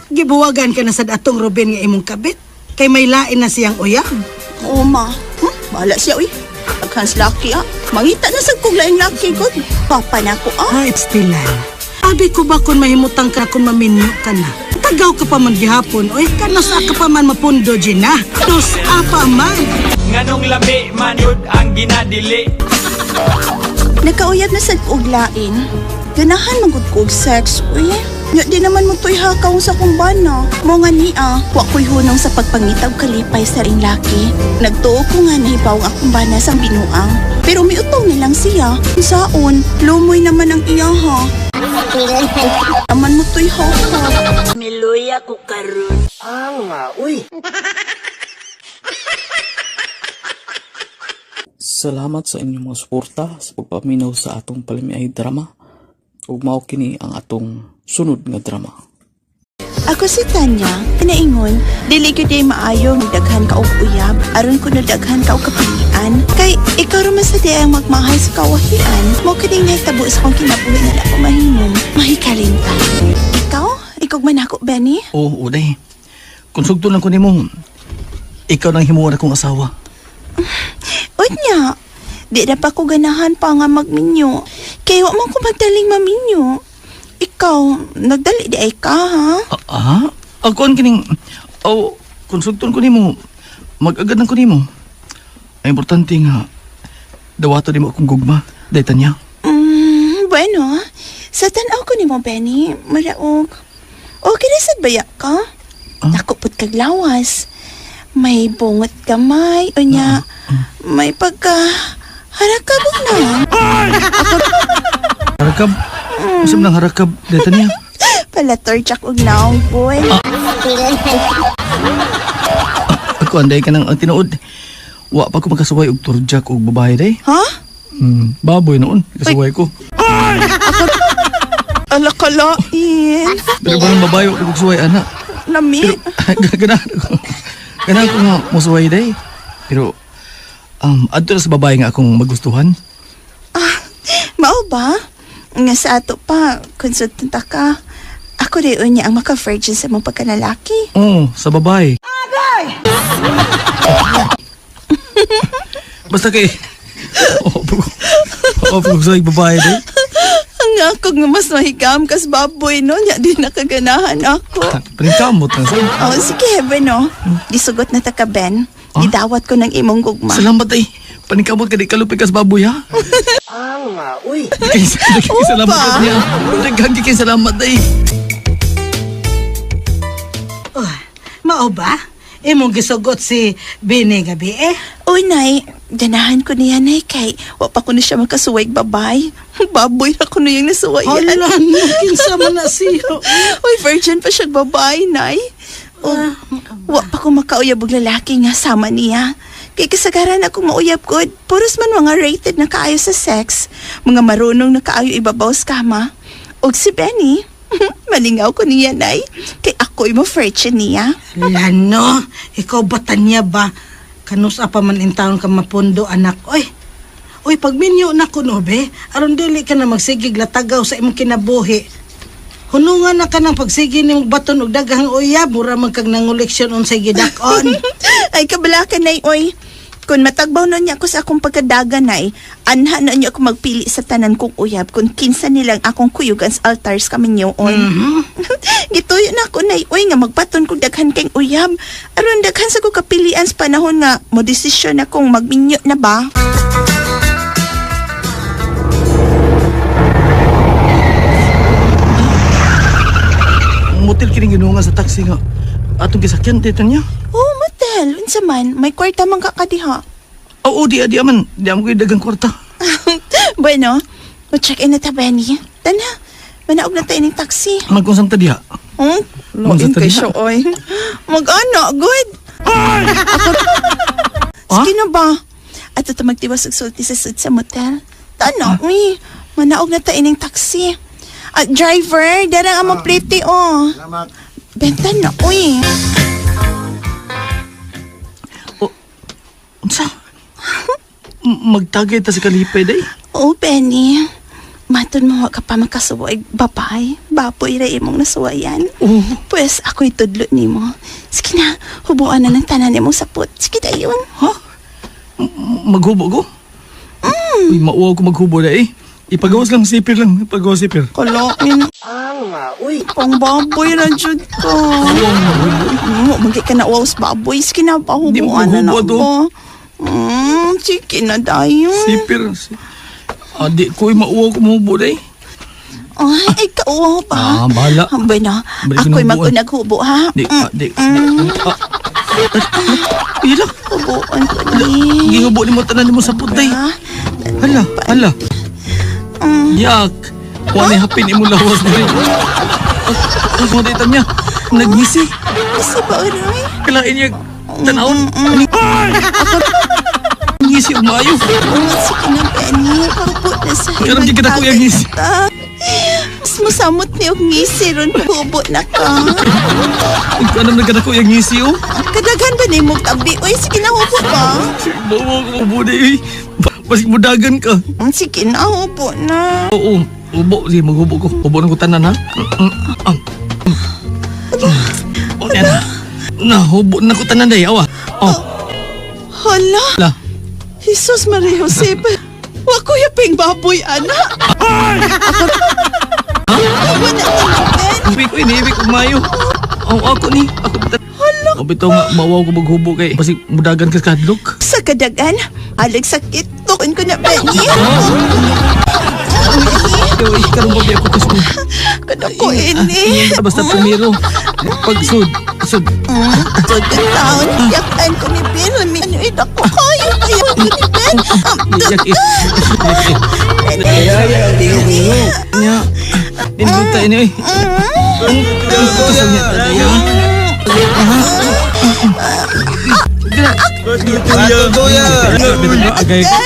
Gibuwagan ka na sa datong Ruben nga imong kabit. Kay may lain na siyang uyab. Oo, ma. Bahala siya, uy. Aghans laki, ah. Mangita na sa kong laing laki ko. Papa na ako, ah. Ay, Stilan. Abi ko ba kung mahimutang ka kung maminyo ka na? Tagaw ka pa man gihapon, oy. Kanos ka pa man mapundo, Gina. Kanos pa man. Nganong lami man yun ang ginadili. Nakauyab na sad og lain. Ganahan magud ko og sex, uy. Nya di naman mo to'y hakaw sa kong bana. Mo nga niya, wa ko'y hunong sa pagpangitaw kalipay sa ring laki. Nagtuo ko nga nahibaw ang akong bana sa binuang. Pero miutong nilang siya. Saon, lumoy naman ang iya ha. Aman mo to'y hakaw. Miluya ko karon. Salamat sa inyong mga suporta sa pagpaminaw sa atong palimiay drama. Ug mao kini ang atong sunod nga drama. Ako si Tanya, pinaingon, dili gyud ay maayo nga daghan ka og uyab, aron kuno daghan ka og kapilian. Kay ikaw ra man sa di ang magmahay sa kawahian, mo kining nahitabo sa kong kinabuhi nga ako mahimong mahikalinta. Ikaw man ako, Benny? Oo, uday. Konsugto lang ko nimo. Ikaw nang himuon akong asawa. Unya, di na pa ko ganahan pa nga magminyo. Kaya wa man ko magdaling maminyo. Ikaw, nagdali di ay ka, ha? Ako ang kining... konsugton ko nimo. Mag-agad ko nimo. Ang importante nga, dawato di mo akong gugma. Day Tanya. Bueno, sa tanaw ko nimo, Benny, maraog. Okay na sad baya ka? Nakupot kag lawas. May bungot kamay, o niya, may pagka... harakabog na. Harakab? Masam lang harakab, Day Tanya. Palatorchak og naong, boy. Ako anday ka nang ang tinuod. Wa pa ko magkasuway og turjak og babae day. Ha? Baboy noon, kasuway ko. Alakalain. Pero ba ng babae wa ko magsuway, anak? Lami. Ganahan ko nga musuway day. Pero, adto na sa babae nga akong magustuhan. Mao ba? Nga sa ato pa, konsultanta ka. Ako rin niya ang maka-virgin sa mong pagkanalaki. Oo, sa babae. Agay! Basta kay... Oo, sa babae day. Ang ako nga mas mahigam kas baboy, no? Nya di nakaganahan ako. Panikamot na sa... Sige, Ben, no? Disugot na ta ka, Ben. Idawat ko ng imong gugma. Salamat ay. Panikamot ka di kalupig kas baboy, ha? Uy. Salamat ka niya. Naghangi kayo salamat ay. Mao ba? Imong gisugot si Bini gabi eh? Uy, Nay. Ganahan ko niya, Nay, kay wa pa ko na siya makasuway babae. Baboy na ko na yung nasuwayan. Hala, kinsa man na siya. Uy, virgin pa siya babae, Nay. Wa pa ko makauyab og lalaki nga sama niya. Kay kasagaran akong mauyab ko, puros man mga rated na kaayo sa sex, mga marunong na kaayo ibabaw sa kama. Og si Benny, malingaw ko niya, Nay, kay ako'y ma-virgin niya. Lano, ikaw ba Tanya ba? Kanus pa man intawon ka mapundo, anak. Oy, pagminyo na ko no, be. Aron dili ka na magsigig latagaw sa imong kinabuhi. Hunungan na ka ng pagsigi ni mong baton og daghang uyab, mura man kag nanguleksyon unsay gidakon. Ay, kabala ka, Nay, oy. Kung matagbaw na niya ako sa akong pagkadaga, Nay, anha na niya ako magpili sa tanan kong uyab kung kinsa nilang akong kuyugan sa altars kami niyoon. Gituyo na ako, Nay, oy, nga magpaton kong daghan kang uyab. Aron daghan sa ko kapilian sa panahon nga mo desisyon akong magminyo na ba? Motel kining ginungan sa taxi nga. Atong gisakyan, Day Tanya. Oh, motel. Unsa man, may kwarta man ka kadiha. Oo, di aman. Di aman ko yung dagang kwarta. Bueno, check-in na ta, Benny. Tana, manaog na tayo ng taxi. Magkunsang ta diha. Loin kay siya, oy. Mag-ano, good. Sige na ba? Ato ta magtiwas og sulti sa sud sa motel. Tano, uy. Manaog na tayo ng taxi. Driver, darang ang plate, oh. Salamat. Benta na, uy. Unsa? Magtagay ta sa kalipay, day? Oh, Benny. Maton mo ka pa makasuway babay. Baboy ra imong nasuwayan. Pues ako'y tudlo nimo. Sige na, hubuan na ng tanan imong sapot. Sige na yun. Ha? Maghubo ko? Uy, mauwaw ko maghubo na eh. Ipagawas lang, sipir lang. Ipagawas sipir. Kolokin. Pang baboy ra jud ko. Magi ka na uwaw sa baboy. Sige na, pahubuan na Di mo ko. Sige na dayon. Sipir. Adik ko'y mauwa ko mo buday. Ay, ikaw pa. Bahala. Hambay na. Balik ko Ako'y ng hubuan. mag-unag-hubo, ha? Ilang. Hubuan ko ni. Gihubo ni mo tanan mo sa putay. Hala. Yak. Wala hapin imo lawas mo rin. Ang kuditan niya. Nagmisi. Kasi ba, Aray? Kalain niya. Tanawon. Ngisi umayo. Sige na, Benny. Kapot na sa Karam di ka na ko yung ngisi. Mas masamot ni og ngisi ron. Hubo na ka. Kanam na ka na ko yung ngisi oh. Kadaghan ba ni mo tabi? Uy, sige na, hubo ka. Bawa ko buday. Pasig mudagan ka. Sige na, hubo na. Oo. Ubo. Sige, maghubo ko. Ubo na ko tanan ha. O yan na. Nahubo na ko tanan day. Awa. Hala. Jesus Maria Josep. Wako yaping baboy, anak. Ibig ko inibig ko mayo. Ako ni. Ako bitan. Hala. O bitaw nga, mawaw ko maghubo kay. Pasig mudagan ka kadlok. Sa kadagan, alag sakit. Tukon ko na, Benny. Uy, karong babi ako kasud. Kadako ini. Basta pumiro. Pagsud. Sud. Sud ka taon. Yakan ko ni Ben. Ano idako kayo. Ayaw ko ni Ben. Nya. Dinunta ini. Kusang niya tadaya. Agay ka.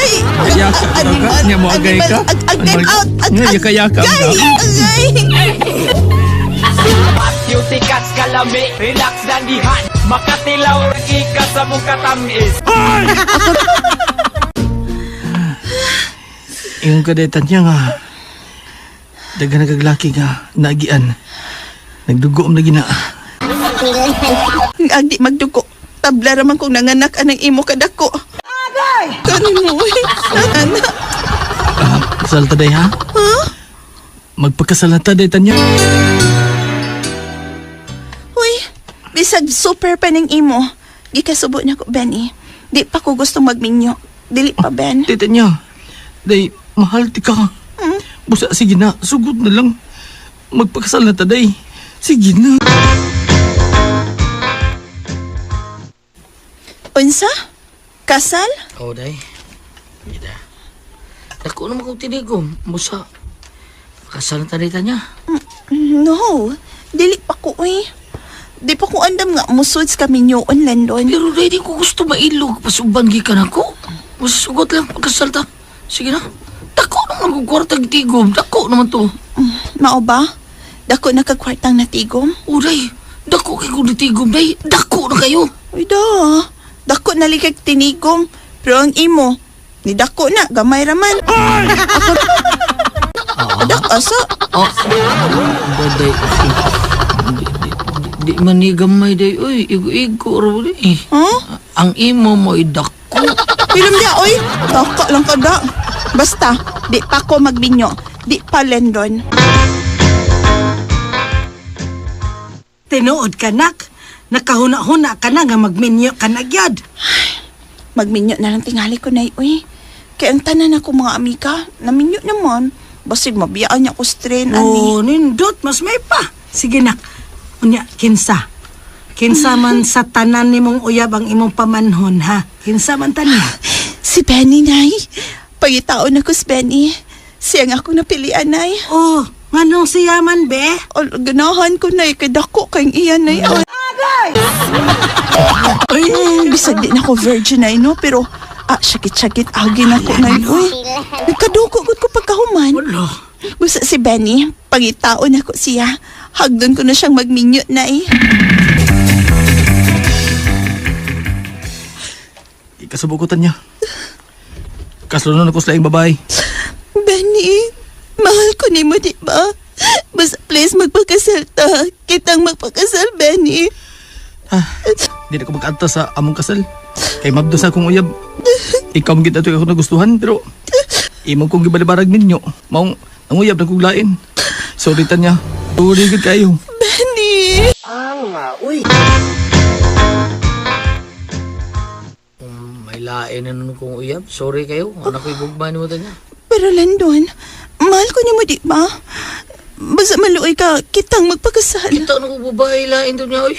Yaka ka. Nya mo agay ka. Nya yaka-yaka ka. Beauty cats kalami, relax dan dihan. Makatilaw ika sa mong katamis. Yung kadetan niya nga. Daga nagaglaki nga. Nagian. Nagdugo na gina. Agdi magdugo. Tabla raman kong nanganak anang imo kadako. Agay! Kanin mo eh. Nanganak. Kasal taday ha? Magpakasal na taday tanya. Uy, bisag super pa ng imo. Gikasubo na ko, Benny. Di pa ko gustong magminyo. Dili pa, Ben. Tita niya. Day, mahal ti ka. Busa, sige na. Sugod na lang. Magpakasal na taday. Sige na. Unsa? Kasal? Oo, day. Ida. Dako naman kong tinigom. Busa. Kasal na talita niya. No. Dili pa ko, uy. Di pa ko andam nga musuds kami nyo on London. Pero day, di ko gusto mailog. Pasuban ka na ko. Busa, sugot lang. Pagkasal ta. Sige na. Dako naman kong kwartang tigom. Dako naman to. Mao ba? Dako na kagkwartang natigom? O, day. Dako kayo kong natigom, day. Dako na kayo. Uy, da. Dako na ligag tinigom. Pero ang imo, ni dako na, gamay raman. Ako, asa? Day. Di man ni gamay, day. Uy, igo-igo. Ang imo mo idako. Pilam niya, oy. Dako lang ka da. Basta, di pa ko magbinyo. Di pa London. Tinuod ka, nak. Nakahuna-huna ka na nga magminyo ka na gyud. Magminyo na lang tingali ko na, uy. Kaya ang tanan ako mga amiga, naminyo naman. Basig mabiyaan niya ko strain, ani. Nindot, mas may pa. Sige, nak. Unya, kinsa. Kinsa man sa tanan ni mong uyab ang imong pamanhon, ha? Kinsa man tani? Si Benny, nay. Pagitaon ako si Benny. Siya nga akong napilian, nay. Oh, nganong siya man, be? O, ganahan ko, nay. Kay dako kayong iyan, nay. Ay, bisag din ako virgin, nay, no? Pero, sakit-sakit agin ako, nay. Uy, nagkadukot ko pagkahuman. Wala. Busa si Benny, pagitaon ako siya. Hagdon ko na siyang magminyo, nay. Ikasabukutan niya. Kasunod ako sa laing babae. Benny, mahal ko ni mo, di ba? Basta please magpakasal ta. Kitang magpakasal, Benny. Di na ko mag-anta sa among kasal. Kay mabdo sa akong uyab. Ikaw ang gitato ako nagustuhan, pero imong kong gibalibarag ninyo. Maong ang uyab na kuglain. Sorry tanya. Uri ka kayo. Benny! May lain na nun kong uyab. Sorry kayo. Anak ko'y bugma ni mo niya. Pero Landon, mahal ko ni mo di ba? Basta maluoy ka, kitang magpakasal. Kita na ko babae lain doon niya, oy.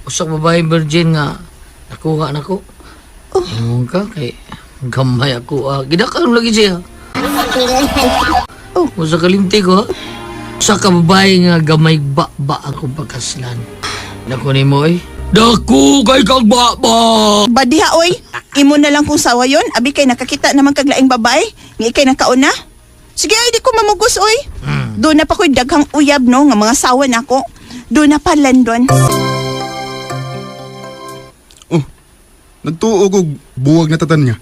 Usak babae virgin nga. Nakuha na ko. Ingon ka kay gamay ako. Gidakang lagi siya. Usa kalimti ko, ha? Usa ka babae nga gamay ba akong pagkaslan. Naku ni mo, eh. Daku kay kag ba. Badiha, oy. Imo na lang kung sawa yon. Abi kay nakakita naman kag laing babae. Nga ikay nakauna. Sige, ay di ko mamugos, oy. Doon na pa ko'y daghang uyab, no? Nga mga sawa na ko. Doon na pa, Landon. Oh, nagtuo ko buwag na tatan niya.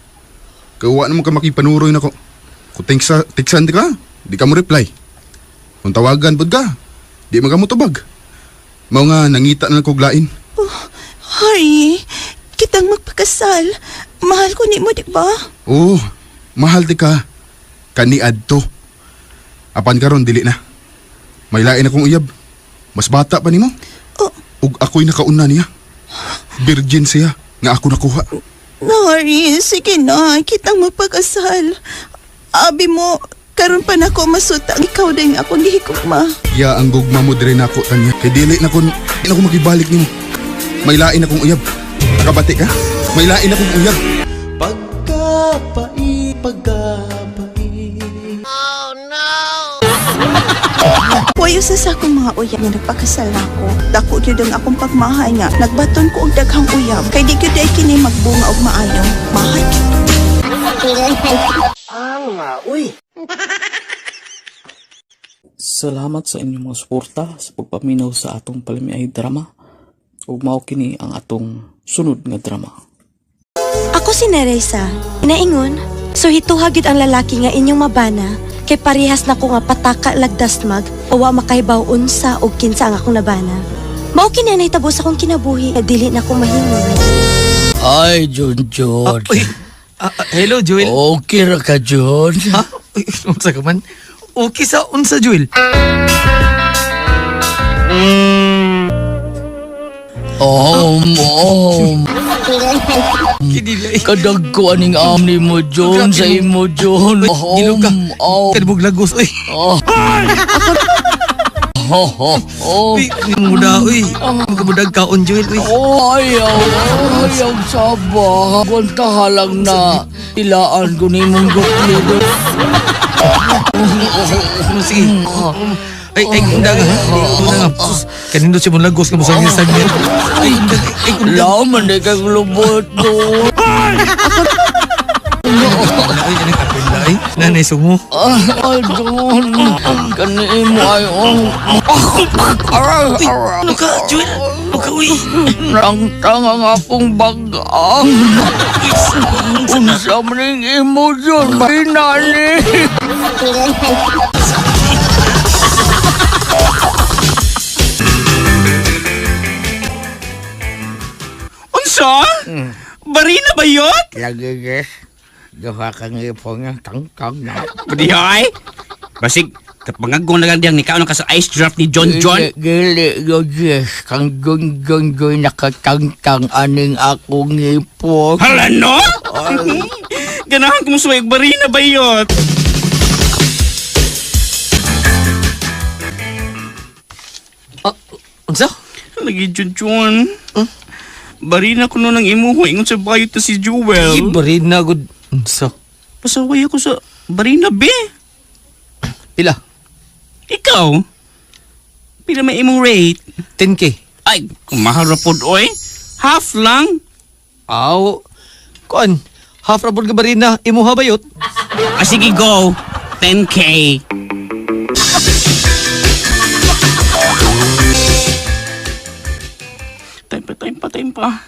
Kawa naman ka makipanuroy na ko. Kung tiksan di ka, di ka mo reply. Kung tawagan pod ka, di magamutubag. Mao nga nangita na koglain. Harry, kitang magpakasal. Mahal ko ni mo, di ba? Oh, mahal di ka. Kaniad to. Apan karon dili na. May lain akong uyab. Mas bata pa nimo. Ug ako'y nakauna niya. Virgin siya nga ako nakuha. Harry, sige na. Kitang magpakasal. Abi mo, karon pa na ko masutang. Ikaw din ako gihigugma. Ya ang gugma mo dire nako tanya. Kay dili na ko magibalik nimo. May lain akong uyab. Nakabati ka? May lain akong uyab. Pagkapai. Puyo sa akong mga uyab nga nagpakasal na ako. Dako gyud ang akong pagmahay nga. Nagbaton ko og daghang uyab. Kay di gyud ay kini magbunga og maayo. Mahay. Salamat sa inyong mga suporta sa pagpaminaw sa atong palamiay drama. Ug mao kini ang atong sunod nga drama. Ako si Neresa. Inaingon, so hituhagid ang lalaki nga inyong mabana, kay parehas na ko nga pataka lagdasmag, o wa makahibaw unsa o kinsa ang akong nabana. Mao kini ang nahitabo sa akong kinabuhi, na dili na ko mahingon. Ay, John. Hello, Joel. Okay ra ka, John. Ha? Uy, unsa ka man? Okay sa unsa, Joel? Kadag ko aning amni mo, John, sa imo, John. Gilog ka. Kadbog lagos, uy. Uy, muda, uy. Magkabudag kaon, Joel, uy. Ayaw, sabah. Kunta halang na. Tilaan ko ni mong gukli. Sige. Ay, kundag, ha? Kundag, sus. Kanino siya mong lagos ka mo sa Instagram. Ay, kundag, Laman na kang lubot, John. Ay, anong kapila, ay? Nanay, sungo. John. Kani mo ay Ano ka, Joel? Ano ka, uy? Rangtang ang akong bagang. Unsa man ang emosyon, binani. Unsa? Barina ba yun? Lagi, guys. Gawa kang ipong yung tangkang na. Padihay? Basig, kapangagong na lang nikaw ng sa ice draft ni John. Gili, yes. Kang gung nakatangkang aning akong ipong. Hala, no? Ganahan ko mo sa barina ba yun? Unsa? Lagi, John. Barina ko nun ang imuho. Ingon sa bayot na si Jewel. Barina, good. Unsa? Pasaway ako sa barina, be. Pila? Ikaw? Pila may imong rate? 10K. Ay, kumahal ra pod, oy. Half lang. Aw. Kuan? Half rabon ka barina. Imuha bayot? Sige, go. 10K. Time pa.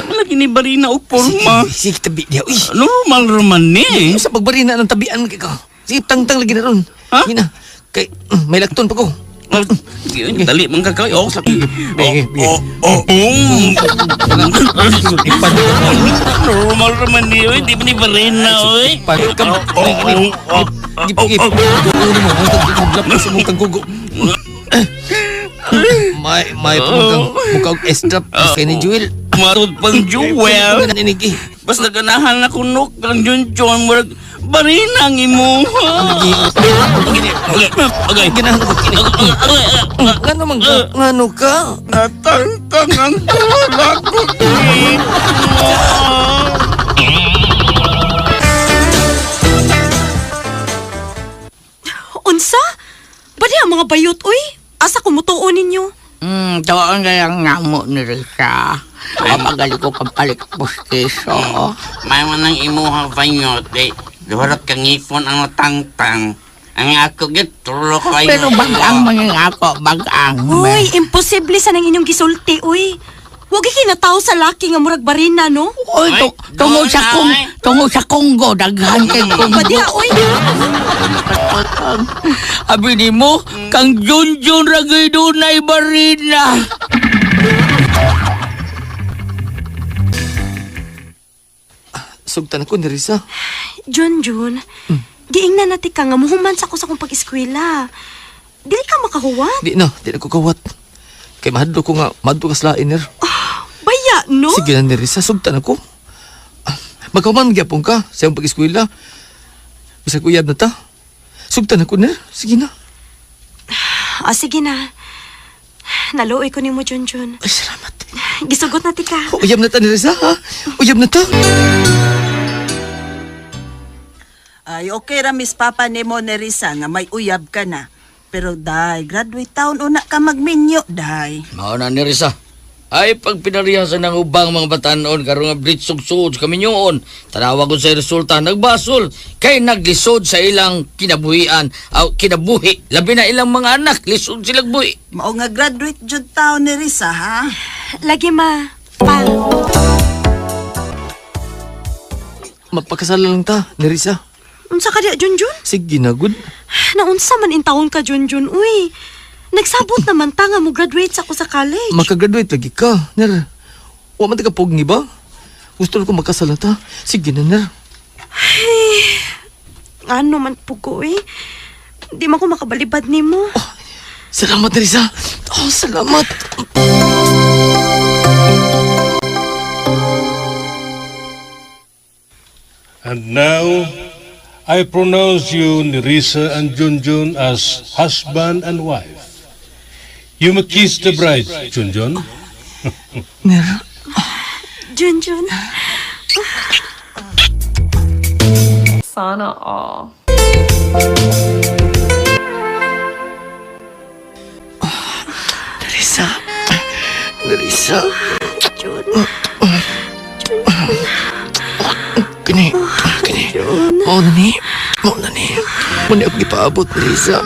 Lagi ni barina o porma. Sige, tabi niya. Uy. Normal raman ni. Sa pagbarina ng tabian ka. Sige, tang-tang lagi na ron. Ha? Hina. Kay, may lakton pa ko. Dali man ka kayo. Normal raman ni. Di ba ni barina, oy? Pagkam. Gip. Uno mo. Ang taglapas mong tanggugo. May mukhang estrap kay ni Jewel. Marot pang Jewel. Nanginigi. Basta ganahan ako nuk kang Junjun murag barinang imo. Okay. Ganahan ko kini. Ngano man ka? Ngano ka? Natangtang ang tulak ko dito. Unsa? Badi ang mga bayot, uy. Asa kumutuon ninyo? Doon kayang ngamo ni Risa. Ay magaling ko kapalit pustiso. May manang imuhang panyote. Duharap kang ipon ang natangtang. Ang ako gitulo ko ay... Pero bagang mga ako, bagang. Uy, imposible sa nang inyong gisulti, uy. Huwag ikinataw sa laki nga murag barina, no? Uy, tungo sa Congo, daghan kay Congo. Badi, uy. Abi ni mo, kang Junjun ragay dunay barina. Sugtan ako ni Risa. Junjun, giingnan natin ka nga muhuman sa ko sa kong pag-eskwela. Dili ka makahuwat. Di na ko kawat. Kay mahadlo ko nga, mahadlo ka sa lainer. Baya, no? Sige na ni Risa, sugtan ako. Magkaman magyapon ka sa iyong pag-eskwela. Bisa kuyab na ta. Sugtan ako na. Sige na. Sige na. Naluoy ko ni mo, Junjun. Ay, salamat. Gisugot natin ka. Uyab na ta ni Risa, ha? Uyab na ta. Ay, okay ra Miss Papa ni mo ni Risa nga may uyab ka na. Pero day, graduate taon una ka magminyo, day. Mao na ni Risa. Ay pag pinarihasan ng ubang mga batanon karon nga blitsog suod kami nyoon. Tanawa ko sa resulta nagbasol kay naglisod sa ilang kinabuhian aw kinabuhi labi na ilang mga anak lisod sila buhi. Mao nga graduate jud taon ni Risa, ha? Lagi ma. Pa. Mapakasala lang ta ni Risa. Unsa ka di, Junjun? Sige na, good. Naunsa man in taon ka, Junjun, uy. Nagsabot naman ta nga mo graduate sa ako sa college. Makagraduate lagi ka, Ner. Wa man ka pogni ba? Gusto ko makasala ta. Sige na, Ner. Ay, ano man pugo, eh. Di man ko makabalibad ni mo. Oh, salamat, Risa. Oh, salamat. And now, I pronounce you, Nerissa and Junjun, as husband and wife. You may kiss the bride, Junjun. Ner. Junjun. Sana all. Nerissa. Nerissa. Kini. Mau na ni. Muna ako ipaabot, Nerissa.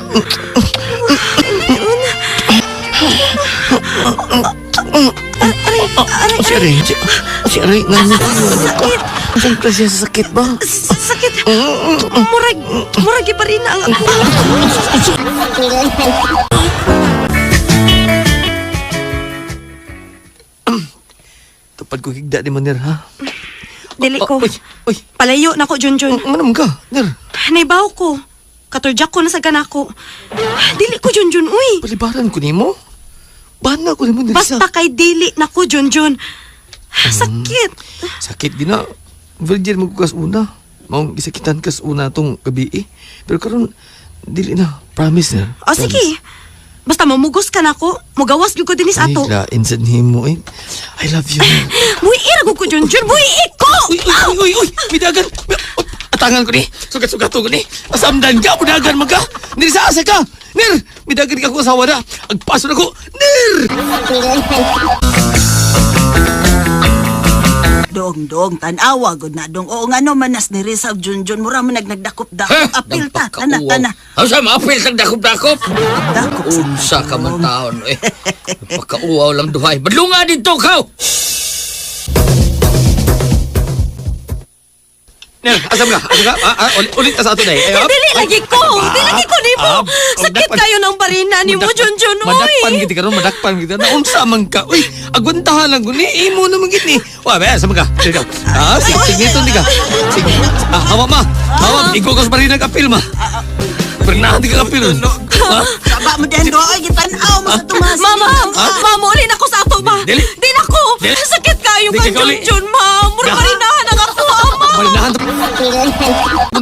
Si Aray, Sakit. Saan klase sa sakit ba? Sakit. Murag pa rin ang... Tupad ko higda ni Manir, ha? Dili ko. Uy. Palayo na ko, Junjun. Manam ka, Ner. Naibaw ko. Katurjak ko na sa ganako. Dili ko, Junjun, uy. Palibaran ko ni mo? Bana ko ni mo, Nerissa. Basta kay dili na ko, Junjun. Sakit. Sakit gina. Virgin mo ko kas una. Maong gisakitan kas una tong gabi eh. Pero karon dili na. Promise na. O sige. Basta mamugos ka na ko. Mugawas yung ko dinis ato. Ay, lain sa mo eh. I love you. Buiira ko, Junjun. Buiiko! Uy! Bidagan! Atangan ko ni. Sugat-sugat ko ni. Asamdan ka. Bidagan mag ka. Nir sa asa ka. Nir! Bidagan ka ko asawa na. Agpaso na ko. Nir! Dong, tanawa, good na. Dong, oo nga no, manas ni Risa Junjun. Mura mo nagdakop-dakop. Apil ta. Tana. Ang sa maapil nagdakop-dakop? Unsa ka man taon eh. Pagkauaw lang duhay. Badlunga dito ka! Ner, asam ka? Ulit ka sa ato na eh. Dili lagi ko ni mo. Sakit kayo ng barina ni mo, Junjun, uy. Madakpan kita. Naunsa man ka. Uy, agwantahan lang ko ni. Imo naman git ni. Wa, ba, asam ka? Sige ka. Sige nito, di ka. Sige. Hawa ma. Hawa, ikaw ka sa barina kapil ma. Pernah di ka kapilon. Saba mo din doon, gitanaw mo sa tumas. Ma'am, ulin ako sa ato ba? Dili. Di na ko. Sakit kayo Di ka, ka uli. Junjun, ma'am. Mura marinahan ang ako, ama. Marinahan.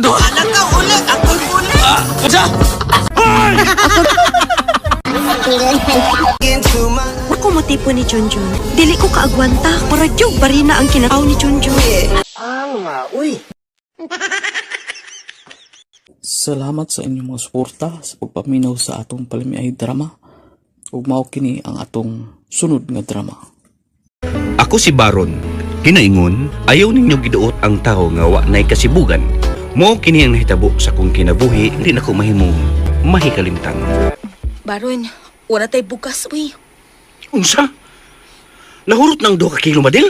Anak ka ulit, ako'y ulit. Unsa? Ako motipo ni Junjun. Dili ko kaagwanta. Murag yung barina ang kinataw ni Junjun. Salamat sa inyong mga suporta sa pagpaminaw sa atong palamiay drama. Ug mao kini ang atong sunod nga drama. Ako si Baron. Kinaingon, ayaw ninyo giduot ang tao nga wa nay kasibugan. Mo kini ang nahitabo sa kong kinabuhi, hindi nako mahimong mahikalimtan. Baron, wala tayo bukas, uy. Unsa? Nahurot ng 2 ka kilo, Madel?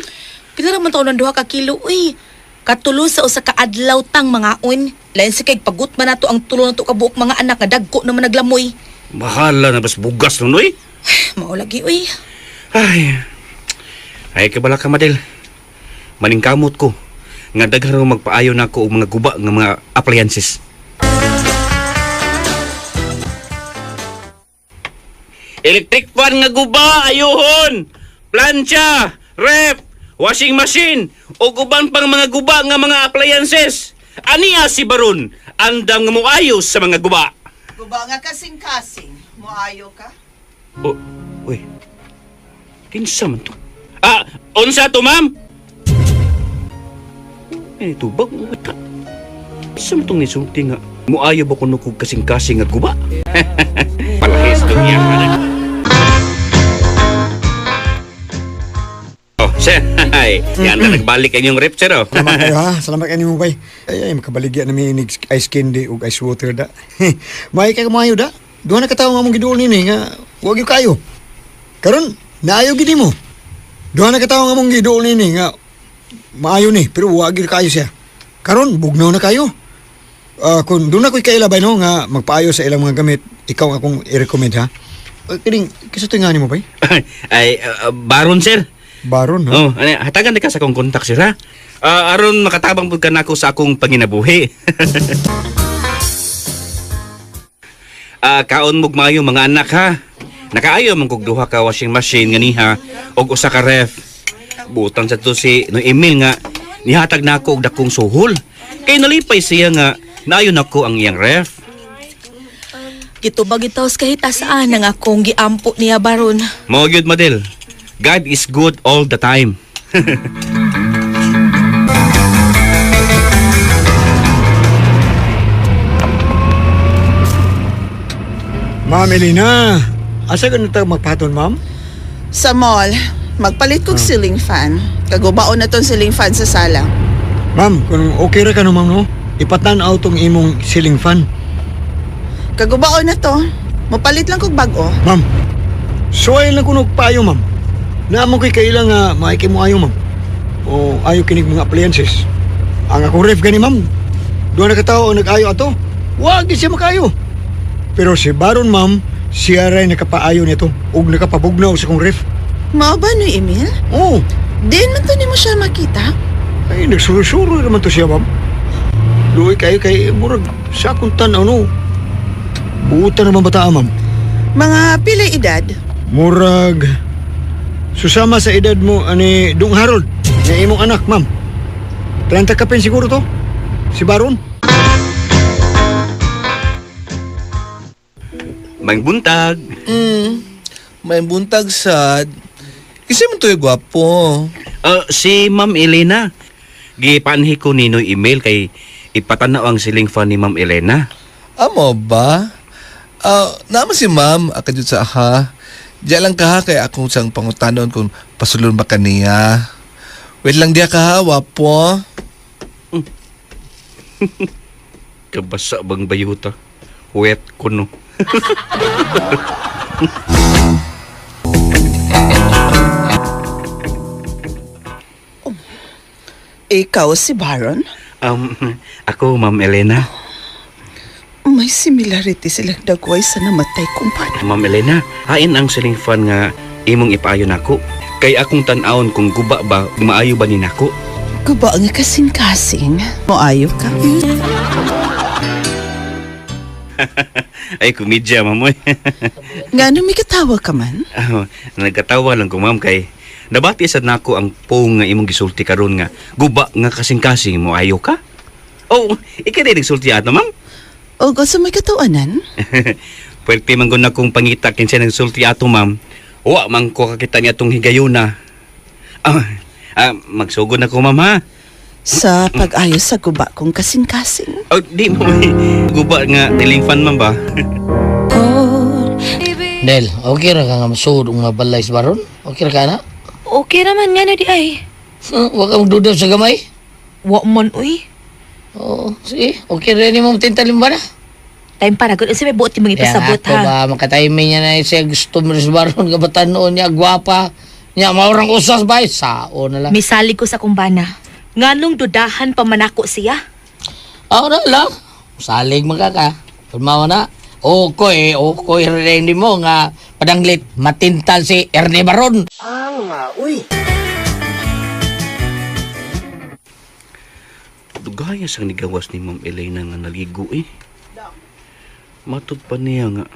Pila raman taon ng 2 ka kilo, uy. Katulo sa usa ka adlaw tang mga on. Lain si kay pagut man nato ang tulo nato ka buok mga anak nga dagko naman naglamoy. Mahala na bas bugas nun, uy. Mao lagi, uy. Ay kabala ka, Madel. Maningkamot ko. Nga daghang magpaayo na ako og mga guba nga mga appliances. Electric fan nga guba, ayuhon! Plancha, ref, washing machine, o uban pang mga guba nga mga appliances. Aniya si Baron, andam nga moayos sa mga guba. Guba nga kasing-kasing, moayo ka? Oh, uy. Kinsa man to? Unsa to, ma'am? Ito ba? Kinsa man tong nisulti nga moayo ba kuno kog kasing-kasing nga guba? Palahis to niya, man. Oh, sir. Hi. Yan na nagbalik ang yung rep, sir, oh. Salamat kayo ha. Salamat kayo mo bay. Ay, makabaligya na may ice candy o ice water da. May ka kamayo da. Duha na katawa nga mong giduol nini nga wag yung kayo. Karon, naayo gini mo. Duha na katawa nga mong giduol nini nga maayo ni, pero wag yung kayo siya. Karon, bugnaw na kayo. Kung doon ako'y kailabay no nga magpaayo sa ilang mga gamit, ikaw akong i-recommend ha. Kining, kasi ito nga ni mo bay? Ay, Baron, sir. Baron, ha? Oh, hatagan ka sa akong kontak, sir, ha? Aron makatabang pud ka nako sa akong panginabuhi. Kaon mog maayo mga anak, ha? Nakaayo man kog 2 ka washing machine ganiha og usa ka ref. Butang sa to si no email nga nihatag nako og dakong suhol. Kay nalipay siya nga naayo nako ang iyang ref. Gitubag itaw sa kahitasaan ng akong giampo niya, Baron. Mao gyud, Madel. God is good all the time. Ma'am Elena, asa ka na tayo magpaton, ma'am? Sa mall, magpalit kog ceiling fan. Kagubaon na tong ceiling fan sa sala. Ma'am, kung okay ra ka no, ma'am, no? Ipatan-aw tong imong ceiling fan. Kagubaon na to. Mapalit lang kog bag-o. Ma'am, suway lang kunog payo, ma'am. Naamon ko'y kailang nga maiki mo ayo, ma'am. O ayo kinig mga appliances. Ang akong ref gani, ma'am. Doon na katao nag-ayo ato. Wag siya makayo. Pero si Baron, ma'am, siya rin nakapaayo nito ug nakapabugnaw sa kong ref. Mao ba no, Emil? Oo. Din man to nimo siya makita? Ay, nagsuro-suro naman to siya, ma'am. Luoy kayo kay murag sa akong tanaw, no? Buta naman bata, ma'am. Mga pila edad? Murag susama sa edad mo ani Dong Harold, nga imong anak, ma'am. 30 ka pen siguro to. Si Baron. May buntag. May buntag sad. Kasi mo to'y gwapo. Si Ma'am Elena. Gipanhi ko ninoy email kay ipatanaw ang ceiling fan ni Ma'am Elena. Amo ba? Naman si ma'am, akadyo sa aha. Diyan lang ka ha, kay akong sang pangutanon kung pasulun ba kaniya. Wait lang diya ka ha, wapo. Kabasa bang bayuta? Wet ko no. Ikaw si Baron? Ako, Ma'am Elena. May similarity silang dagway sa namatay kong partner. Ma'am Elena, hain ang ceiling fan nga imong ipaayo nako. Kay akong tan-awon kung guba ba, maayo ba ni nako? Guba nga kasing-kasing. Moayo ka? Ay, komedya, mamoy. Nga ano may katawa ka man? Nagkatawa lang ko, ma'am, kay nabati sad nako ang pong nga imong gisulti karon nga guba nga kasing-kasing mo ayo ka. Oh, ikaw din nagsulti ato, ma'am. O gusto may katawanan? Pwerte man gud na kong pangita kinsa nagsulti ato, ma'am. Wa man ko kakita niya tong higayuna. Magsugod na ko, ma'am, ha? Sa pag-ayos sa guba kong kasing-kasing. Oh, di mo guba nga tiling fan, ma'am ba? Del, okay ra ka nga masud nga balay sa baron? Okay ra ka na? Okay naman nga na di ay. Wa ka magdudaw sa gamay? Wa man, uy. Oo, sige. Okay rin mo tintalim ba na? Time pa na, kung isa may buot yung mga ipasabot, Kaya ako ba, makatiming niya na siya gusto mo rin sa baron, kabatan noon niya, gwapa. Niya, maurang usas ba? Sao na lang. Misali ko sa kumbana. Nganong dudahan pa manako siya? Ako na lang. Salig magkaka. Pulmawa na. Okoy rin mo nga padanglit matintal si Erne Baron. Uy. Dugaya sang nigawas ni Ma'am Elena nga naligo eh. Matud pa niya nga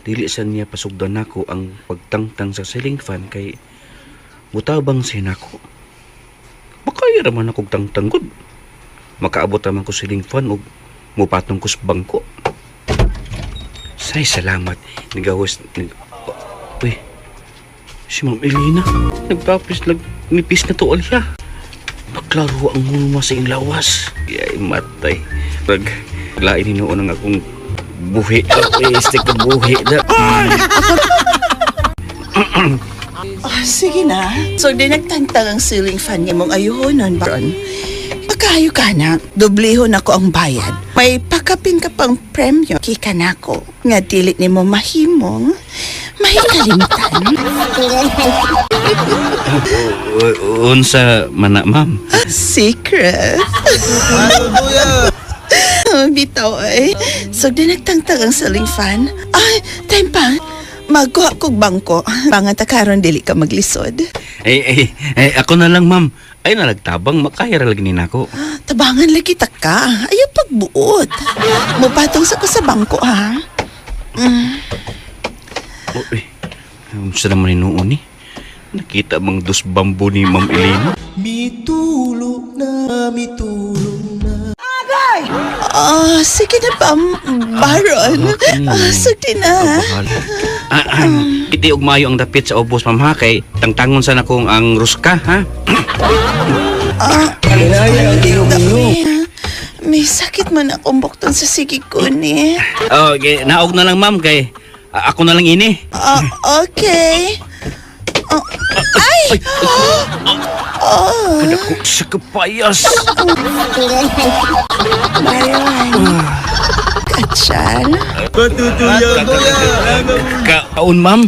dili sa niya pasugdan nako ang pagtangtang sa ceiling fan kay mutabang siya nako. Makaya raman akong tangtanggod. Makaabot naman ko ceiling fan o mupatong ko sa bangko. Say salamat. Nigawas. Uy. Si Ma'am Elena. Nagtapis nipis na to siya. Naklaro ang hulma sa lawas. Ay matay. Paglain ni noon ang akong buhi. Stick na buhi na. Sige na. So, di nagtangtang ang ceiling fan niya mong ayuhonon, Baron. Pagkayo ka na, dublihon ako ang bayad. May pakapin ka pang premyo, kika na ako. Nga dilit ni mo mahimong, mahikalimtan. Unsa mana, ma'am? Secret. Bitaw ay. So, di nagtangtang ang ceiling fan. Ay, time pa. Magkuha kog bangko. Pangat karon dili ka maglisod. Ako na lang, ma'am. Ay nalagtabang makahira lagi ni nako. Tabangan lagi ta ka. Ayaw pagbuot. Mupatong sa ko sa bangko, ha? Sa naman ni noon eh. Nakita mang dos bambo ni Ma'am Elena. Mitulog na. Sige na pa, Baron. Sige na. Iti ugmayo ang dapit sa obos, ma'am, ha? Kay tangtangon sana kong ang ruska, ha? May sakit man akong bukton sa sigig ko ni. Naog na lang, ma'am, kay ako na lang ini. Okay. Ay! Kadako sa kapayas. Katsal. Kaon, ma'am.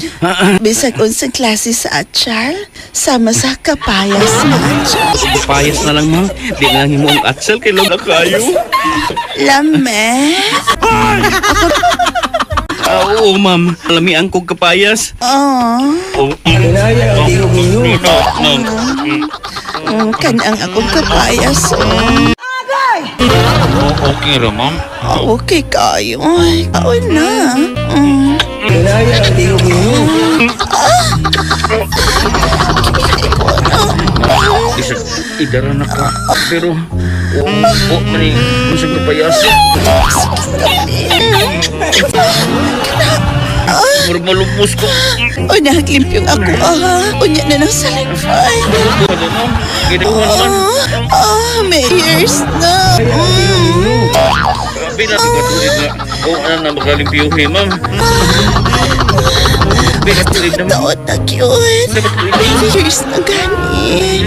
Bisag unsang klase sa atsal, sama sa kapayas na atsal. Kapayas na lang, ma'am. Di na lang mo ang atsal kay Lola kayo. Lame. Oo, ma'am. Lamian kong kapayas. Kanang akong kapayas. Okay ra, ma'am. Okay kayo. Kaon na. Isang idara na ka. Pero, mani, isang kapayas. Malupos ko. O, nahaglimpiong ako, Unya na ng salagfay. May years na. Grabe na, sigatuloy na. Ano na makalimpiyuhin, ma'am? Taot na cute. May years na gani.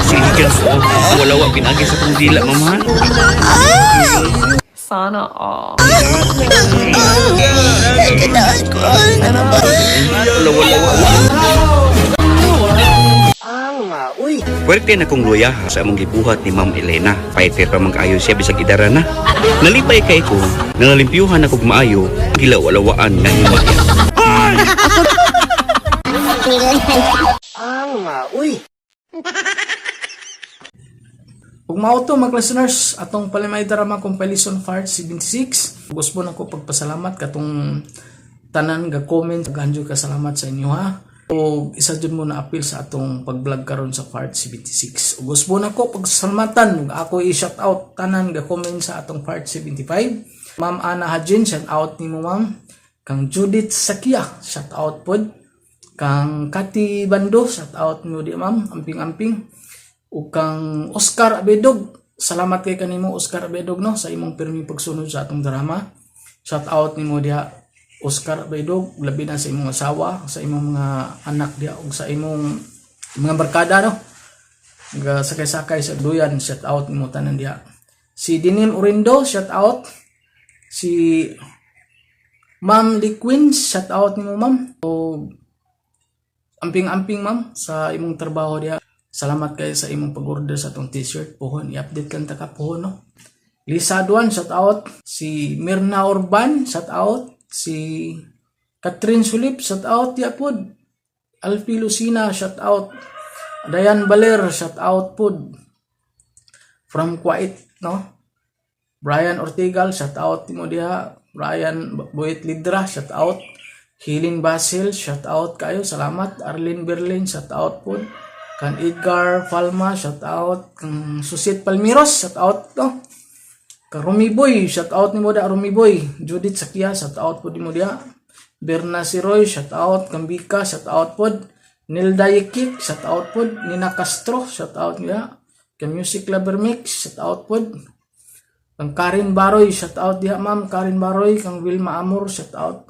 Sige, wala pinagi sa kong dila, mama. Sana all. Pwerte na kong luya sa among gibuhat ni Ma'am Elena. Paiter pa mag-ayo siya bisag idara na. Nalipay kay ko, nalalimpyuhan ako maayo, gilaw-alawaan nga himaya. Ug mao to mga listeners atong Palimay Drama Compilation Part 76. Gusto na ko pagpasalamat katong tanan ga comment ganjo ka salamat sa inyo ha. O isa jud mo na appeal sa atong pag-vlog karon sa Part 76. Ug gusto na ko pagsalamatan ug ako i-shout out tanan ga comment sa atong Part 75. Ma'am Ana Hajin, shout out nimo ma'am. Kang Judith Sakia, shout out pod. Kang Kati Bando, shout out nimo di ma'am, amping-amping. Ug kang Oscar Abedog, salamat kay kanimo Oscar Abedog no sa imong pirmi pagsunod sa atong drama. Shout out nimo diha Oscar Abedog, labi na sa imong asawa, sa imong mga anak diha ug sa imong mga barkada no. Nga sakay-sakay sa duyan, shout out nimo tanan diha. Si Dinim Urindo, shout out. Si Ma'am Liquin, shout out nimo ma'am. O amping-amping ma'am sa imong trabaho diha. Salamat kayo sa imong pag-order sa atong t-shirt. Pohon, i-update lang taka pohon, no? Lisa Duan, shout out. Si Mirna Orban, shout out. Si Catherine Sulip, shout out. Yapod. Alfie Lucina, shout out. Dayan Baler, shout out pod. From Kuwait, no? Brian Ortigal, shout out. Timo diha. Brian Boyet Lidra, shout out. Hilin Basil, shout out kayo. Salamat. Arlene Berlin, shout out pod. Kan Edgar Palma, shout out. Kan Susit Palmiros, shout out no. Kan Rumi Boy, shout out nimo da Rumi Boy. Judith Sakia, shout out pod nimo dia. Berna Siroy, shout out. Kan Bika, shout out pod. Nilda Yekik, shout out pod. Nina Castro, shout out niya. Kan Music Lover Mix, shout out pod. Kan Karin Baroy, shout out dia ma'am. Karin Baroy, kang Wilma Amor, shout out.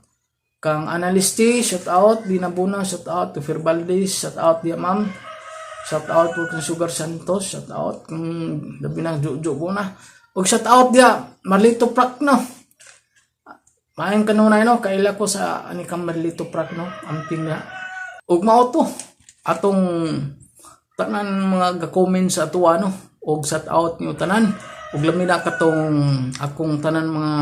Kang Analisti, shout out. Binabuna, shout out. Tufir Valdez, shout out dia ma'am. Shout out po kang Sugar Santos, shout out kang labi na Jojo ko na. Ug shout out dia Marlito Prak no. Maayong kanunay no kaila ko sa ani kang Marlito Prak no, amping na. Ug mao to atong tanan mga ga-comment sa atuwa no. Ug shout out niyo tanan. Ug lami na katong akong tanan mga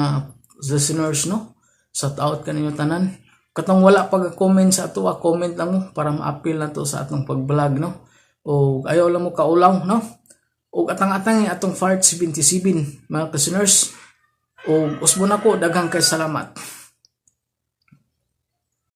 listeners no. Shout out kanyo tanan. Katong wala pag-comment sa atuwa, comment lang mo para ma-appeal na to sa atong pag-vlog no. O ayaw lang mo kaulaw, no? O atang-atang atong Part 77, mga listeners. O usbo na ko, daghang kay salamat.